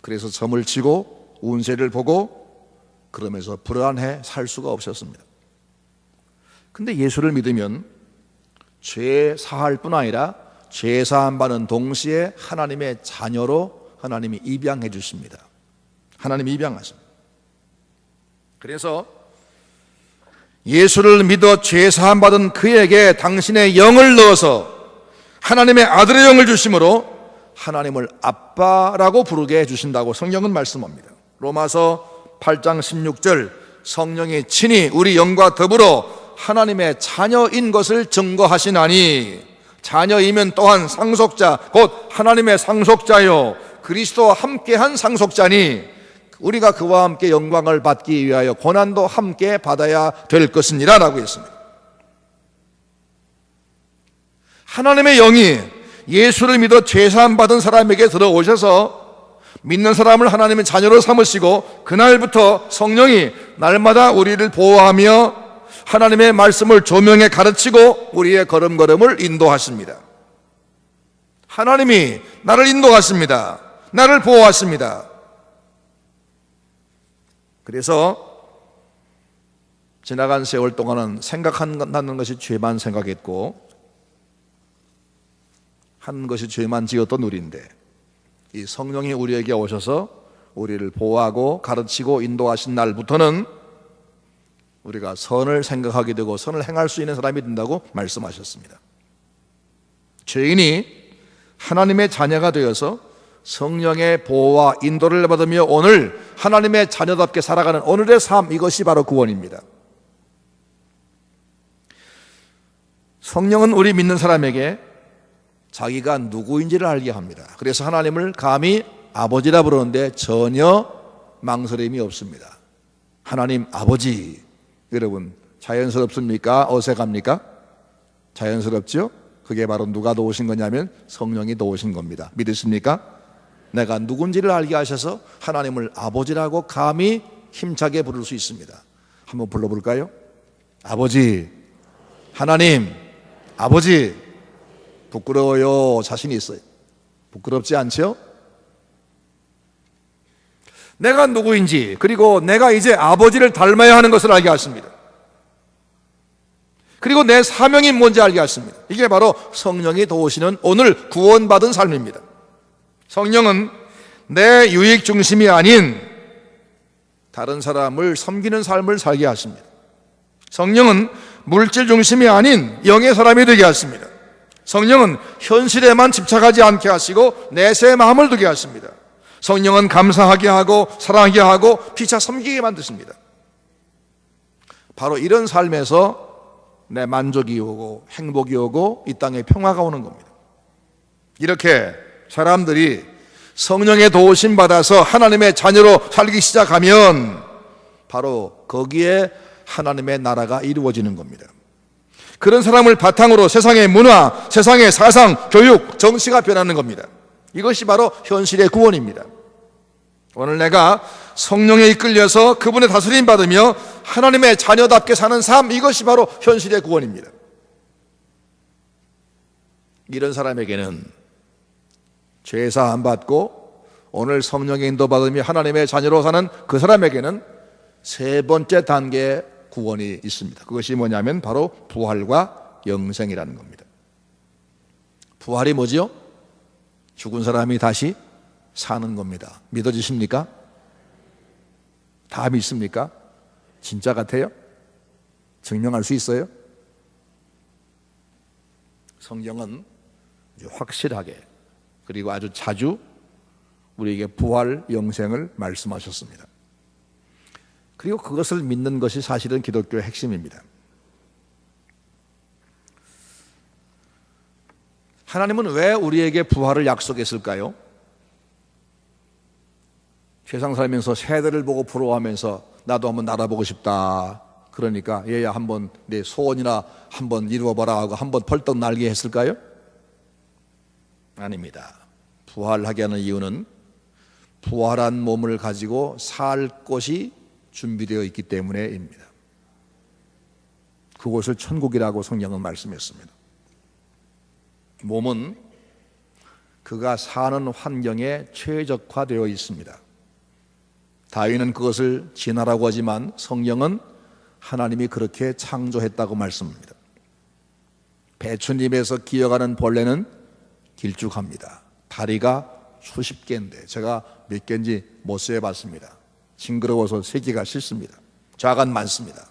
그래서 점을 치고 운세를 보고 그러면서 불안해 살 수가 없었습니다. 근데 예수를 믿으면 죄 사할 뿐 아니라 죄 사함 받는 동시에 하나님의 자녀로 하나님이 입양해 주십니다. 하나님이 입양하십니다. 그래서 예수를 믿어 죄 사함 받은 그에게 당신의 영을 넣어서 하나님의 아들의 영을 주심으로 하나님을 아빠라고 부르게 해주신다고 성경은 말씀합니다. 로마서 8장 16절, 성령이 친히 우리 영과 더불어 하나님의 자녀인 것을 증거하시나니, 자녀이면 또한 상속자 곧 하나님의 상속자요 그리스도와 함께한 상속자니 우리가 그와 함께 영광을 받기 위하여 고난도 함께 받아야 될 것이니라 라고 했습니다. 하나님의 영이 예수를 믿어 죄사함 받은 사람에게 들어오셔서 믿는 사람을 하나님의 자녀로 삼으시고 그날부터 성령이 날마다 우리를 보호하며 하나님의 말씀을 조명해 가르치고 우리의 걸음걸음을 인도하십니다. 하나님이 나를 인도하십니다. 나를 보호하십니다. 그래서 지나간 세월 동안은 생각한다는 것이 죄만 생각했고 한 것이 죄만 지었던 우리인데, 이 성령이 우리에게 오셔서 우리를 보호하고 가르치고 인도하신 날부터는 우리가 선을 생각하게 되고 선을 행할 수 있는 사람이 된다고 말씀하셨습니다. 죄인이 하나님의 자녀가 되어서 성령의 보호와 인도를 받으며 오늘 하나님의 자녀답게 살아가는 오늘의 삶, 이것이 바로 구원입니다. 성령은 우리 믿는 사람에게 자기가 누구인지를 알게 합니다. 그래서 하나님을 감히 아버지라 부르는데 전혀 망설임이 없습니다. 하나님 아버지. 여러분, 자연스럽습니까? 어색합니까? 자연스럽죠? 그게 바로 누가 도우신 거냐면 성령이 도우신 겁니다. 믿으십니까? 내가 누군지를 알게 하셔서 하나님을 아버지라고 감히 힘차게 부를 수 있습니다. 한번 불러볼까요? 아버지, 하나님, 아버지. 부끄러워요. 자신이 있어요. 부끄럽지 않죠? 내가 누구인지, 그리고 내가 이제 아버지를 닮아야 하는 것을 알게 하십니다. 그리고 내 사명이 뭔지 알게 하십니다. 이게 바로 성령이 도우시는 오늘 구원받은 삶입니다. 성령은 내 유익 중심이 아닌 다른 사람을 섬기는 삶을 살게 하십니다. 성령은 물질 중심이 아닌 영의 사람이 되게 하십니다. 성령은 현실에만 집착하지 않게 하시고 내세의 마음을 두게 하십니다. 성령은 감사하게 하고 사랑하게 하고 피차 섬기게 만드십니다. 바로 이런 삶에서 내 만족이 오고 행복이 오고 이 땅에 평화가 오는 겁니다. 이렇게 사람들이 성령의 도우심 받아서 하나님의 자녀로 살기 시작하면 바로 거기에 하나님의 나라가 이루어지는 겁니다. 그런 사람을 바탕으로 세상의 문화, 세상의 사상, 교육, 정치가 변하는 겁니다. 이것이 바로 현실의 구원입니다. 오늘 내가 성령에 이끌려서 그분의 다스림 받으며 하나님의 자녀답게 사는 삶, 이것이 바로 현실의 구원입니다. 이런 사람에게는 죄 사함 받고 오늘 성령의 인도 받으며 하나님의 자녀로 사는 그 사람에게는 세 번째 단계의 구원이 있습니다. 그것이 뭐냐면 바로 부활과 영생이라는 겁니다. 부활이 뭐지요? 죽은 사람이 다시 사는 겁니다. 믿어지십니까? 다 믿습니까? 진짜 같아요? 증명할 수 있어요? 성경은 확실하게 그리고 아주 자주 우리에게 부활, 영생을 말씀하셨습니다. 그리고 그것을 믿는 것이 사실은 기독교의 핵심입니다. 하나님은 왜 우리에게 부활을 약속했을까요? 세상 살면서 새들을 보고 부러워하면서 나도 한번 날아보고 싶다. 그러니까 얘야 한번 내 소원이나 한번 이루어봐라 하고 한번 펄떡 날게 했을까요? 아닙니다. 부활하게 하는 이유는 부활한 몸을 가지고 살 곳이 준비되어 있기 때문에입니다. 그곳을 천국이라고 성경은 말씀했습니다. 몸은 그가 사는 환경에 최적화되어 있습니다. 다윗은 그것을 진화라고 하지만 성경은 하나님이 그렇게 창조했다고 말씀합니다. 배춧잎에서 기어가는 벌레는 길쭉합니다. 다리가 수십 개인데 제가 몇 개인지 못 세어봤습니다. 징그러워서 세기가 싫습니다. 좌간 많습니다.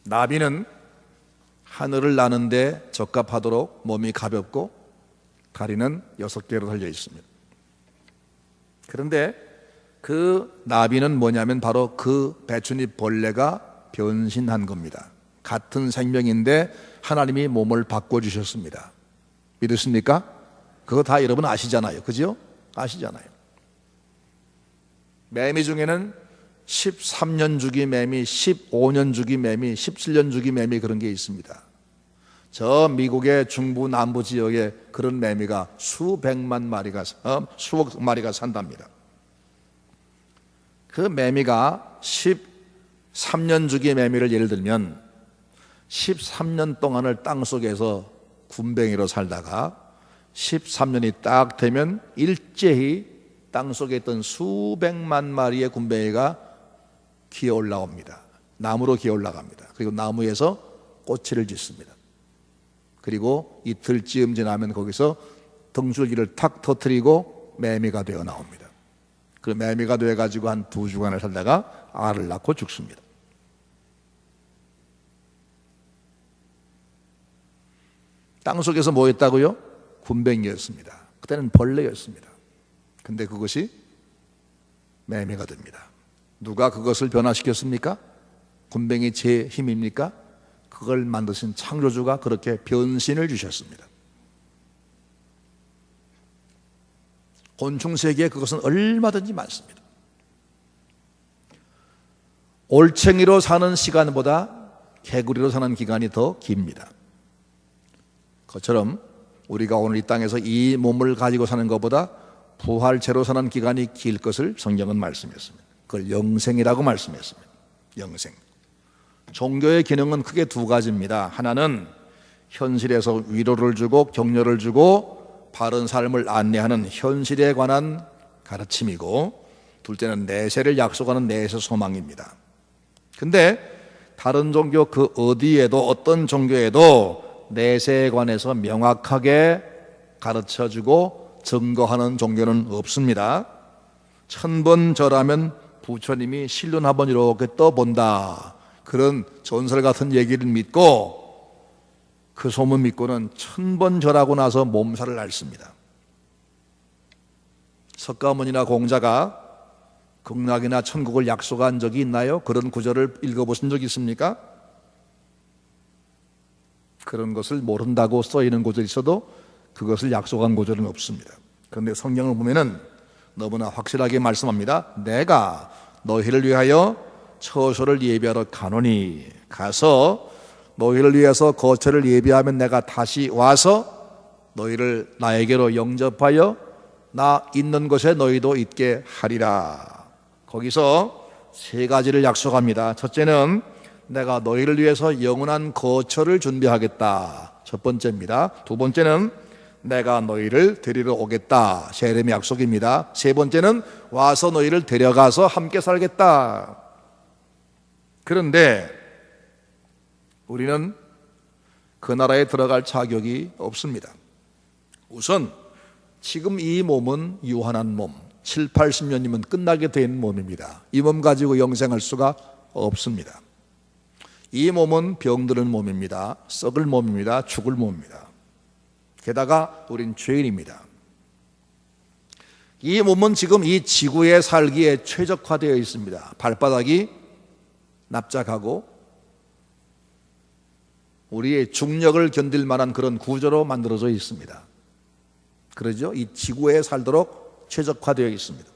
나비는 하늘을 나는데 적합하도록 몸이 가볍고 다리는 6개로 달려 있습니다. 그런데 그 나비는 뭐냐면 바로 그 배춧잎 벌레가 변신한 겁니다. 같은 생명인데 하나님이 몸을 바꿔주셨습니다. 믿으십니까? 그거 다 여러분 아시잖아요. 그죠? 아시잖아요. 매미 중에는 13년 주기 매미, 15년 주기 매미, 17년 주기 매미 그런 게 있습니다. 저 미국의 중부 남부 지역에 그런 매미가 수백만 마리가, 수억 마리가 산답니다. 그 매미가 13년 주기 매미를 예를 들면 13년 동안을 땅속에서 군뱅이로 살다가 13년이 딱 되면 일제히 땅속에 있던 수백만 마리의 군뱅이가 기어 올라옵니다. 나무로 기어 올라갑니다. 그리고 나무에서 꼬치를 짓습니다. 그리고 이틀쯤 지나면 거기서 등줄기를 탁 터뜨리고 매미가 되어 나옵니다. 그 매미가 되어가지고 한 2주간을 살다가 알을 낳고 죽습니다. 땅속에서 뭐였다고요? 군뱅이였습니다. 그때는 벌레였습니다. 근데 그것이 매미가 됩니다. 누가 그것을 변화시켰습니까? 군뱅이 제 힘입니까? 그걸 만드신 창조주가 그렇게 변신을 주셨습니다. 곤충 세계에 그것은 얼마든지 많습니다. 올챙이로 사는 시간보다 개구리로 사는 기간이 더 깁니다. 그것처럼 우리가 오늘 이 땅에서 이 몸을 가지고 사는 것보다 부활체로 사는 기간이 길 것을 성경은 말씀했습니다. 그걸 영생이라고 말씀했습니다. 영생. 종교의 기능은 크게 2가지입니다. 하나는 현실에서 위로를 주고 격려를 주고 바른 삶을 안내하는 현실에 관한 가르침이고, 둘째는 내세를 약속하는 내세 소망입니다. 근데 다른 종교 그 어디에도 어떤 종교에도 내세에 관해서 명확하게 가르쳐주고 증거하는 종교는 없습니다. 1000번 절하면 부처님이 실눈 한번 이렇게 떠본다, 그런 전설 같은 얘기를 믿고 그 소문 믿고는 1000번 절하고 나서 몸살을 앓습니다. 석가모니나 공자가 극락이나 천국을 약속한 적이 있나요? 그런 구절을 읽어보신 적 있습니까? 그런 것을 모른다고 써있는 구절이 있어도 그것을 약속한 구절은 없습니다. 그런데 성경을 보면은 너무나 확실하게 말씀합니다. 내가 너희를 위하여 처소를 예비하러 가노니, 가서 너희를 위해서 거처를 예비하면 내가 다시 와서 너희를 나에게로 영접하여 나 있는 곳에 너희도 있게 하리라. 거기서 세 가지를 약속합니다. 첫째는 내가 너희를 위해서 영원한 거처를 준비하겠다. 첫 번째입니다. 두 번째는 내가 너희를 데리러 오겠다. 세렘의 약속입니다. 세 번째는 와서 너희를 데려가서 함께 살겠다. 그런데 우리는 그 나라에 들어갈 자격이 없습니다. 우선 지금 이 몸은 유한한 몸, 7, 80년이면 끝나게 된 몸입니다. 이 몸 가지고 영생할 수가 없습니다. 이 몸은 병드는 몸입니다. 썩을 몸입니다. 죽을 몸입니다. 게다가 우린 죄인입니다. 이 몸은 지금 이 지구에 살기에 최적화되어 있습니다. 발바닥이 납작하고 우리의 중력을 견딜 만한 그런 구조로 만들어져 있습니다. 그러죠? 이 지구에 살도록 최적화되어 있습니다.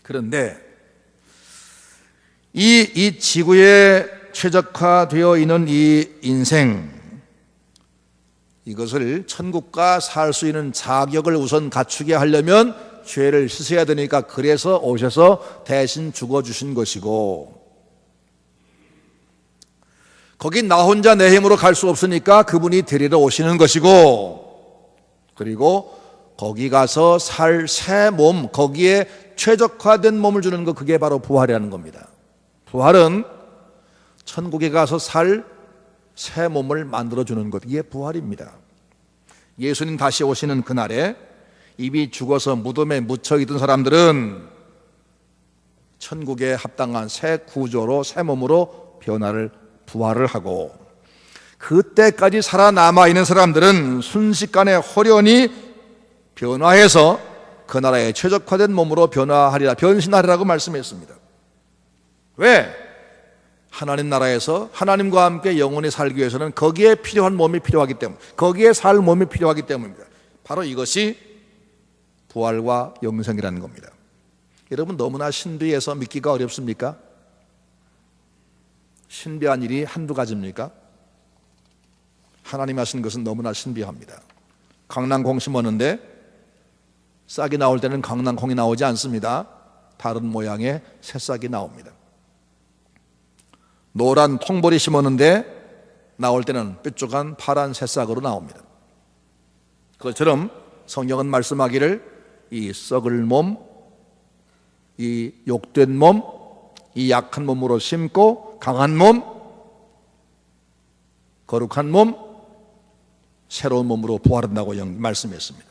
그런데 이 지구에 최적화되어 있는 이 인생, 이것을 천국과 살 수 있는 자격을 우선 갖추게 하려면 죄를 씻어야 되니까 그래서 오셔서 대신 죽어주신 것이고, 거기 나 혼자 내 힘으로 갈 수 없으니까 그분이 데리러 오시는 것이고, 그리고 거기 가서 살 새 몸, 거기에 최적화된 몸을 주는 것, 그게 바로 부활이라는 겁니다. 부활은 천국에 가서 살 새 몸을 만들어주는 것, 이게 부활입니다. 예수님 다시 오시는 그날에 이미 죽어서 무덤에 묻혀있던 사람들은 천국에 합당한 새 구조로, 새 몸으로 부활을 하고, 그때까지 살아남아 있는 사람들은 순식간에 호련히 변화해서 그 나라의 최적화된 몸으로 변신하리라고 말씀했습니다. 왜? 하나님 나라에서 하나님과 함께 영원히 살기 위해서는 거기에 필요한 몸이 필요하기 때문에, 거기에 살 몸이 필요하기 때문입니다. 바로 이것이 부활과 영생이라는 겁니다. 여러분, 너무나 신비해서 믿기가 어렵습니까? 신비한 일이 한두 가지입니까? 하나님 하신 것은 너무나 신비합니다. 강낭콩 심었는데 싹이 나올 때는 강낭콩이 나오지 않습니다. 다른 모양의 새싹이 나옵니다. 노란 통보리 심었는데 나올 때는 뾰족한 파란 새싹으로 나옵니다. 그것처럼 성경은 말씀하기를 이 썩을 몸, 이 욕된 몸, 이 약한 몸으로 심고 강한 몸, 거룩한 몸, 새로운 몸으로 부활한다고 말씀했습니다.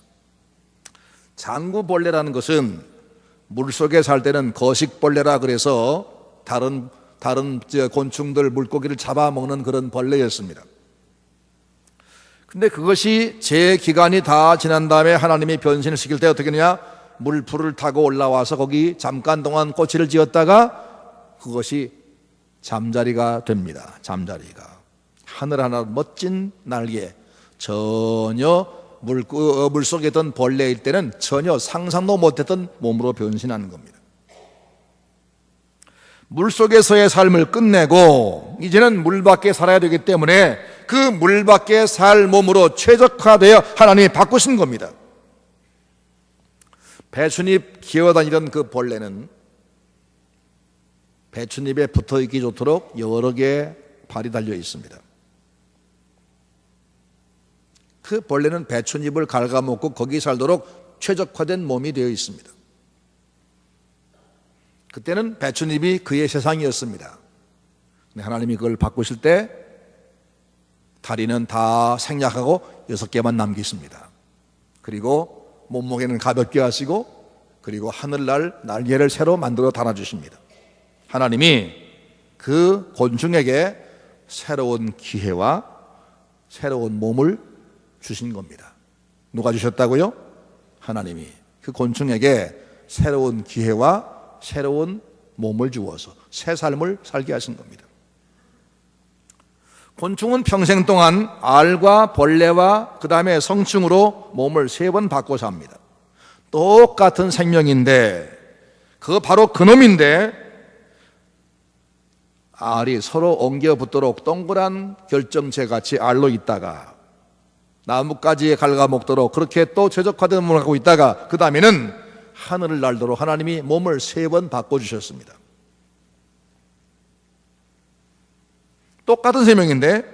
장구벌레라는 것은 물속에 살 때는 거식벌레라 그래서 다른 곤충들, 물고기를 잡아먹는 그런 벌레였습니다. 근데 그것이 제 기간이 다 지난 다음에 하나님이 변신을 시킬 때 어떻게 하느냐? 물풀을 타고 올라와서 거기 잠깐 동안 꼬치를 지었다가 그것이 잠자리가 됩니다. 잠자리가 하늘 하나 멋진 날개, 전혀 물속에 있던 벌레일 때는 전혀 상상도 못했던 몸으로 변신하는 겁니다. 물속에서의 삶을 끝내고 이제는 물 밖에 살아야 되기 때문에 그 물 밖에 살 몸으로 최적화되어 하나님이 바꾸신 겁니다. 배춧잎 기어다니던 그 벌레는 배춧잎에 붙어있기 좋도록 여러 개의 발이 달려 있습니다. 그 벌레는 배춧잎을 갉아먹고 거기 살도록 최적화된 몸이 되어 있습니다. 그때는 배춧잎이 그의 세상이었습니다. 근데 하나님이 그걸 바꾸실 때 다리는 다 생략하고 6개만 남기십니다. 그리고 몸무게는 가볍게 하시고, 그리고 하늘날 날개를 새로 만들어 달아주십니다. 하나님이 그 곤충에게 새로운 기회와 새로운 몸을 주신 겁니다. 누가 주셨다고요? 하나님이 그 곤충에게 새로운 기회와 새로운 몸을 주어서 새 삶을 살게 하신 겁니다. 곤충은 평생 동안 알과 벌레와 그 다음에 성충으로 몸을 3번 바꿔 삽니다. 똑같은 생명인데, 그거 바로 그놈인데 알이 서로 엉겨 붙도록 동그란 결정체 같이 알로 있다가 나뭇가지에 갉아먹도록 그렇게 또 최적화된 몸을 갖고 있다가 그 다음에는 하늘을 날도록 하나님이 몸을 3번 바꿔주셨습니다. 똑같은 생명인데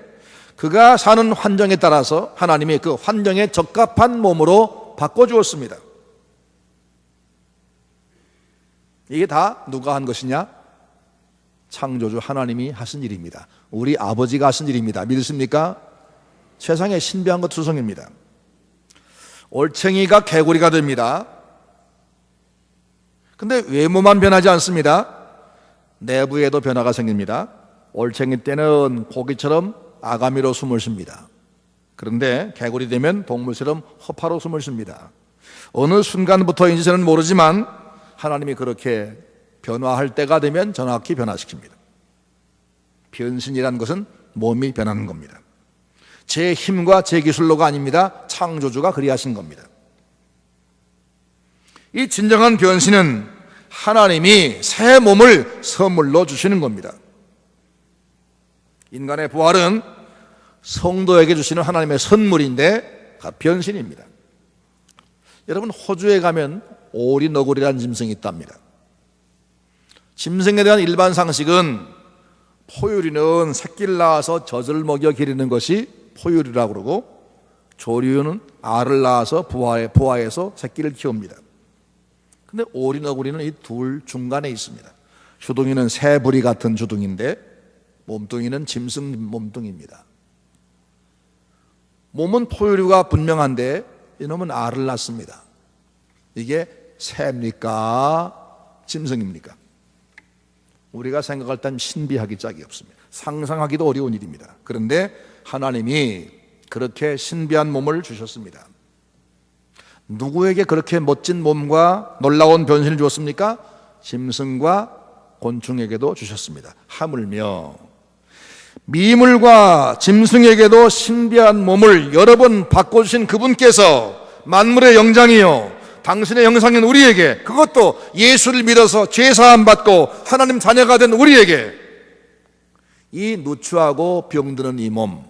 그가 사는 환경에 따라서 하나님이 그 환경에 적합한 몸으로 바꿔주었습니다. 이게 다 누가 한 것이냐? 창조주 하나님이 하신 일입니다. 우리 아버지가 하신 일입니다. 믿으십니까? 세상에 신비한 것 투성입니다. 올챙이가 개구리가 됩니다. 근데 외모만 변하지 않습니다. 내부에도 변화가 생깁니다. 올챙이 때는 고기처럼 아가미로 숨을 쉽니다. 그런데 개구리 되면 동물처럼 허파로 숨을 쉽니다. 어느 순간부터인지 저는 모르지만 하나님이 그렇게 변화할 때가 되면 정확히 변화시킵니다. 변신이라는 것은 몸이 변하는 겁니다. 제 힘과 제 기술로가 아닙니다. 창조주가 그리하신 겁니다. 이 진정한 변신은 하나님이 새 몸을 선물로 주시는 겁니다. 인간의 부활은 성도에게 주시는 하나님의 선물인데 변신입니다. 여러분, 호주에 가면 오리 너구리라는 짐승이 있답니다. 짐승에 대한 일반 상식은 포유류는 새끼를 낳아서 젖을 먹여 기르는 것이 포유류라고 그러고 조류는 알을 낳아서 부화해서 새끼를 키웁니다. 근데 오리 너구리는 이 둘 중간에 있습니다. 주둥이는 새부리 같은 주둥인데 몸뚱이는 짐승 몸뚱이입니다. 몸은 포유류가 분명한데 이놈은 알을 낳습니다. 이게 새입니까? 짐승입니까? 우리가 생각할 땐 신비하기 짝이 없습니다. 상상하기도 어려운 일입니다. 그런데 하나님이 그렇게 신비한 몸을 주셨습니다. 누구에게 그렇게 멋진 몸과 놀라운 변신을 주었습니까? 짐승과 곤충에게도 주셨습니다. 하물며 미물과 짐승에게도 신비한 몸을 여러 번 바꿔주신 그분께서 만물의 영장이요 당신의 형상인 우리에게, 그것도 예수를 믿어서 죄사함 받고 하나님 자녀가 된 우리에게 이 누추하고 병드는 이 몸,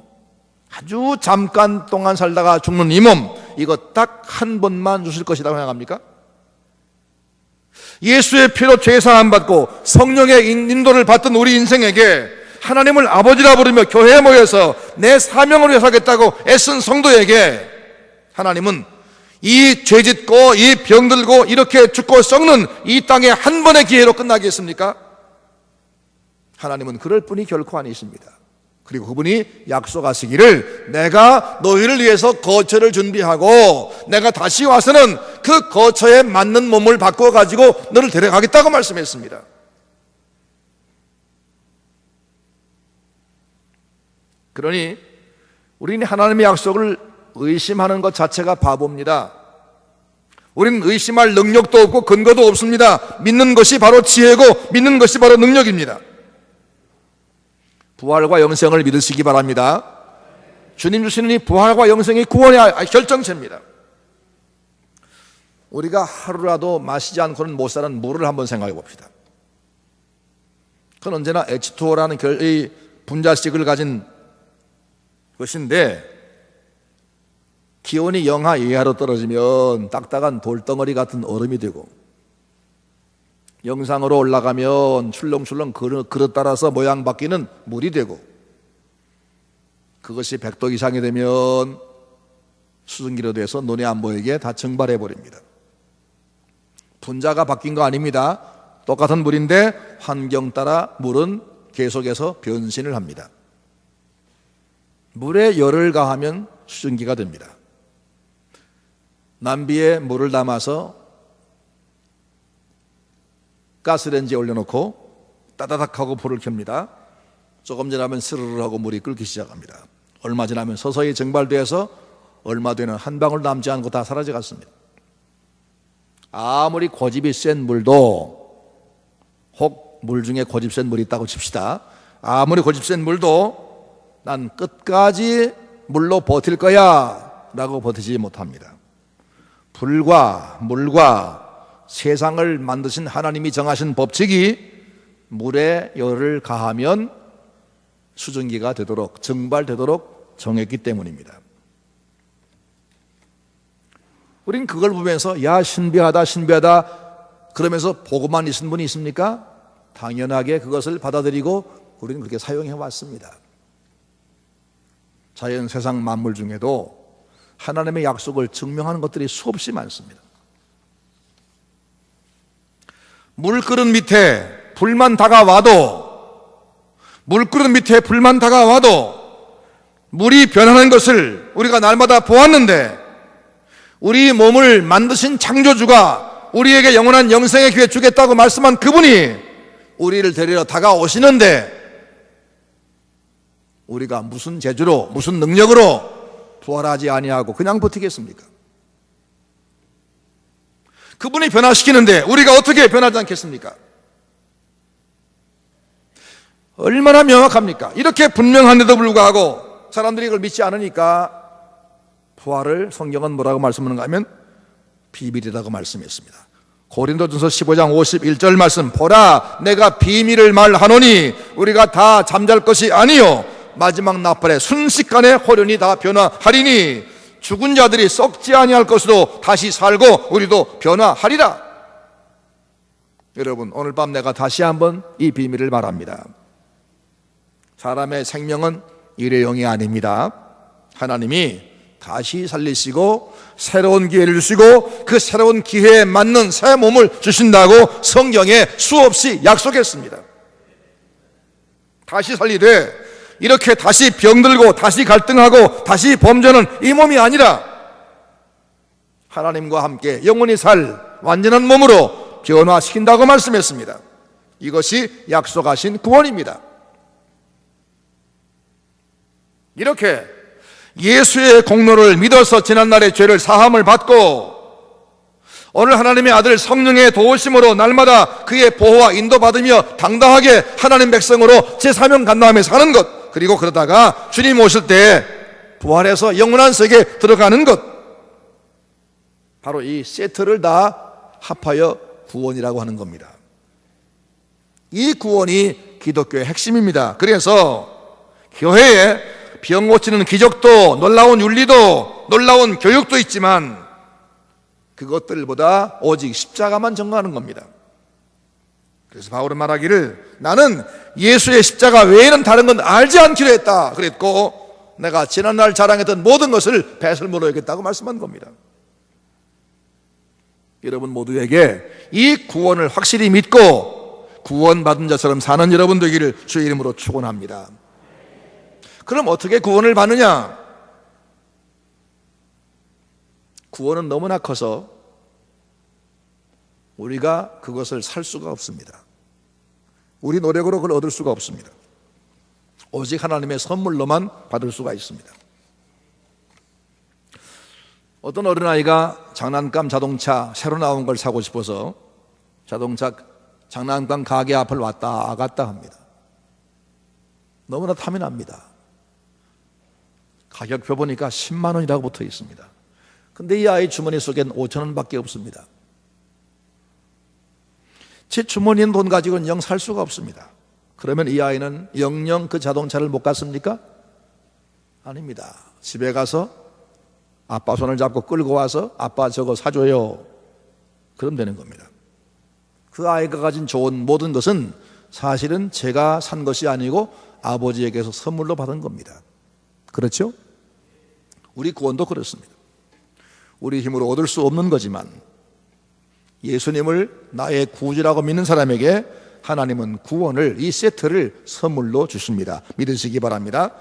아주 잠깐 동안 살다가 죽는 이 몸, 이거 딱 한 번만 주실 것이라고 생각합니까? 예수의 피로 죄사함 받고 성령의 인도를 받던 우리 인생에게 하나님을 아버지라 부르며 교회에 모여서 내 사명을 위해서 하겠다고 애쓴 성도에게 하나님은 이 죄짓고 이 병들고 이렇게 죽고 썩는 이 땅에 한 번의 기회로 끝나겠습니까? 하나님은 그럴 분이 결코 아니십니다. 그리고 그분이 약속하시기를 내가 너희를 위해서 거처를 준비하고 내가 다시 와서는 그 거처에 맞는 몸을 바꿔 가지고 너를 데려가겠다고 말씀했습니다. 그러니 우리는 하나님의 약속을 의심하는 것 자체가 바보입니다. 우리는 의심할 능력도 없고 근거도 없습니다. 믿는 것이 바로 지혜고 믿는 것이 바로 능력입니다. 부활과 영생을 믿으시기 바랍니다. 주님 주시는 이 부활과 영생이 구원의 결정체입니다. 우리가 하루라도 마시지 않고는 못 사는 물을 한번 생각해 봅시다. 그건 언제나 H2O라는 이 분자식을 가진 것인데 기온이 영하 이하로 떨어지면 딱딱한 돌덩어리 같은 얼음이 되고 영상으로 올라가면 출렁출렁 그릇 따라서 모양 바뀌는 물이 되고 그것이 100도 이상이 되면 수증기로 돼서 눈에 안 보이게 다 증발해 버립니다. 분자가 바뀐 거 아닙니다. 똑같은 물인데 환경 따라 물은 계속해서 변신을 합니다. 물에 열을 가하면 수증기가 됩니다. 남비에 물을 담아서 가스레인지에 올려놓고 따다닥하고 불을 켭니다. 조금 지나면 스르르 하고 물이 끓기 시작합니다. 얼마 지나면 서서히 증발돼서 얼마 되는 한 방울 남지 않고 다 사라져 갔습니다. 아무리 고집이 센 물도, 혹 물 중에 고집 센 물이 있다고 칩시다. 아무리 고집 센 물도 난 끝까지 물로 버틸 거야 라고 버티지 못합니다. 불과 물과 세상을 만드신 하나님이 정하신 법칙이 물에 열을 가하면 수증기가 되도록, 증발되도록 정했기 때문입니다. 우린 그걸 보면서 야, 신비하다 신비하다 그러면서 보고만 있은 분이 있습니까? 당연하게 그것을 받아들이고 우리는 그렇게 사용해 왔습니다. 자연 세상 만물 중에도 하나님의 약속을 증명하는 것들이 수없이 많습니다. 물그릇 밑에 불만 다가와도 물이 변하는 것을 우리가 날마다 보았는데, 우리 몸을 만드신 창조주가 우리에게 영원한 영생의 기회 주겠다고 말씀한 그분이 우리를 데리러 다가오시는데, 우리가 무슨 재주로 무슨 능력으로 부활하지 아니하고 그냥 버티겠습니까? 그분이 변화시키는데 우리가 어떻게 변하지 않겠습니까? 얼마나 명확합니까? 이렇게 분명한데도 불구하고 사람들이 이걸 믿지 않으니까 부활을 성경은 뭐라고 말씀하는가 하면 비밀이라고 말씀했습니다. 고린도전서 15장 51절 말씀, 보라 내가 비밀을 말하노니 우리가 다 잠잘 것이 아니요 마지막 나팔에 순식간에 홀연히 다 변화하리니 죽은 자들이 썩지 아니할 것으로 다시 살고 우리도 변화하리라. 여러분, 오늘 밤 내가 다시 한번 이 비밀을 말합니다. 사람의 생명은 일회용이 아닙니다. 하나님이 다시 살리시고 새로운 기회를 주시고 그 새로운 기회에 맞는 새 몸을 주신다고 성경에 수없이 약속했습니다. 다시 살리되 이렇게 다시 병들고 다시 갈등하고 다시 범죄는 이 몸이 아니라 하나님과 함께 영원히 살 완전한 몸으로 변화시킨다고 말씀했습니다. 이것이 약속하신 구원입니다. 이렇게 예수의 공로를 믿어서 지난날의 죄를 사함을 받고 오늘 하나님의 아들 성령의 도우심으로 날마다 그의 보호와 인도받으며 당당하게 하나님 백성으로 제 사명 감당하며 사는 것, 그리고 그러다가 주님 오실 때 부활해서 영원한 세계에 들어가는 것, 바로 이 세트를 다 합하여 구원이라고 하는 겁니다. 이 구원이 기독교의 핵심입니다. 그래서 교회에 병 고치는 기적도 놀라운 윤리도 놀라운 교육도 있지만 그것들보다 오직 십자가만 전가하는 겁니다. 그래서 바울은 말하기를 나는 예수의 십자가 외에는 다른 건 알지 않기로 했다 그랬고, 내가 지난날 자랑했던 모든 것을 배설물로 여겼다고 말씀한 겁니다. 여러분 모두에게 이 구원을 확실히 믿고 구원받은 자처럼 사는 여러분 되기를 주의 이름으로 축원합니다. 그럼 어떻게 구원을 받느냐? 구원은 너무나 커서 우리가 그것을 살 수가 없습니다. 우리 노력으로 그걸 얻을 수가 없습니다. 오직 하나님의 선물로만 받을 수가 있습니다. 어떤 어린아이가 장난감 자동차 새로 나온 걸 사고 싶어서 자동차 장난감 가게 앞을 왔다 갔다 합니다. 너무나 탐이 납니다. 가격표 보니까 10만 원이라고 붙어 있습니다. 근데 이 아이 주머니 속엔 5천 원밖에 없습니다. 제 주머니에 있는 돈 가지고는 영 살 수가 없습니다. 그러면 이 아이는 영영 그 자동차를 못 갔습니까? 아닙니다. 집에 가서 아빠 손을 잡고 끌고 와서 아빠 저거 사줘요. 그럼 되는 겁니다. 그 아이가 가진 좋은 모든 것은 사실은 제가 산 것이 아니고 아버지에게서 선물로 받은 겁니다. 그렇죠? 우리 구원도 그렇습니다. 우리 힘으로 얻을 수 없는 거지만 예수님을 나의 구주라고 믿는 사람에게 하나님은 구원을, 이 세트를 선물로 주십니다. 믿으시기 바랍니다.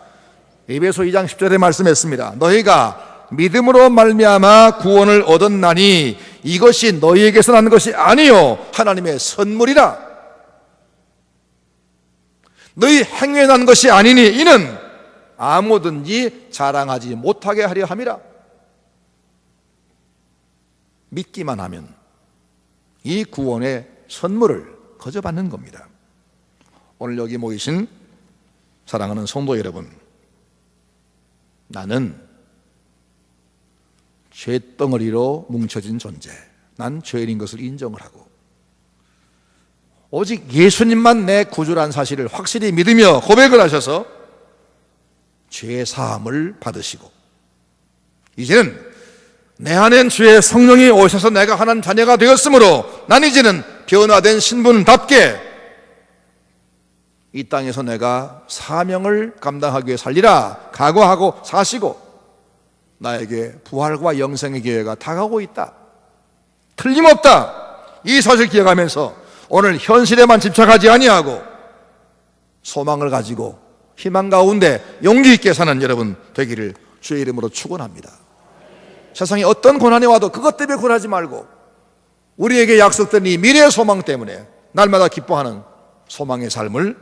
에베소 2장 10절에 말씀했습니다. 너희가 믿음으로 말미암아 구원을 얻었나니 이것이 너희에게서 난 것이 아니요 하나님의 선물이라. 너희 행위에 난 것이 아니니 이는 아무든지 자랑하지 못하게 하려 함이라. 믿기만 하면 이 구원의 선물을 거저 받는 겁니다. 오늘 여기 모이신 사랑하는 성도 여러분, 나는 죄덩어리로 뭉쳐진 존재, 난 죄인인 것을 인정을 하고 오직 예수님만 내 구주란 사실을 확실히 믿으며 고백을 하셔서 죄 사함을 받으시고 이제는 내 안엔 주의 성령이 오셔서 내가 하나님 자녀가 되었으므로 난 이제는 변화된 신분답게 이 땅에서 내가 사명을 감당하기 위해 살리라 각오하고 사시고 나에게 부활과 영생의 기회가 다가오고 있다, 틀림없다, 이 사실을 기억하면서 오늘 현실에만 집착하지 아니하고 소망을 가지고 희망 가운데 용기 있게 사는 여러분 되기를 주의 이름으로 축원합니다. 세상에 어떤 고난이 와도 그것 때문에 고난하지 말고 우리에게 약속된 이 미래의 소망 때문에 날마다 기뻐하는 소망의 삶을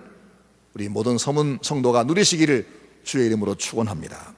우리 모든 성도가 누리시기를 주의 이름으로 축원합니다.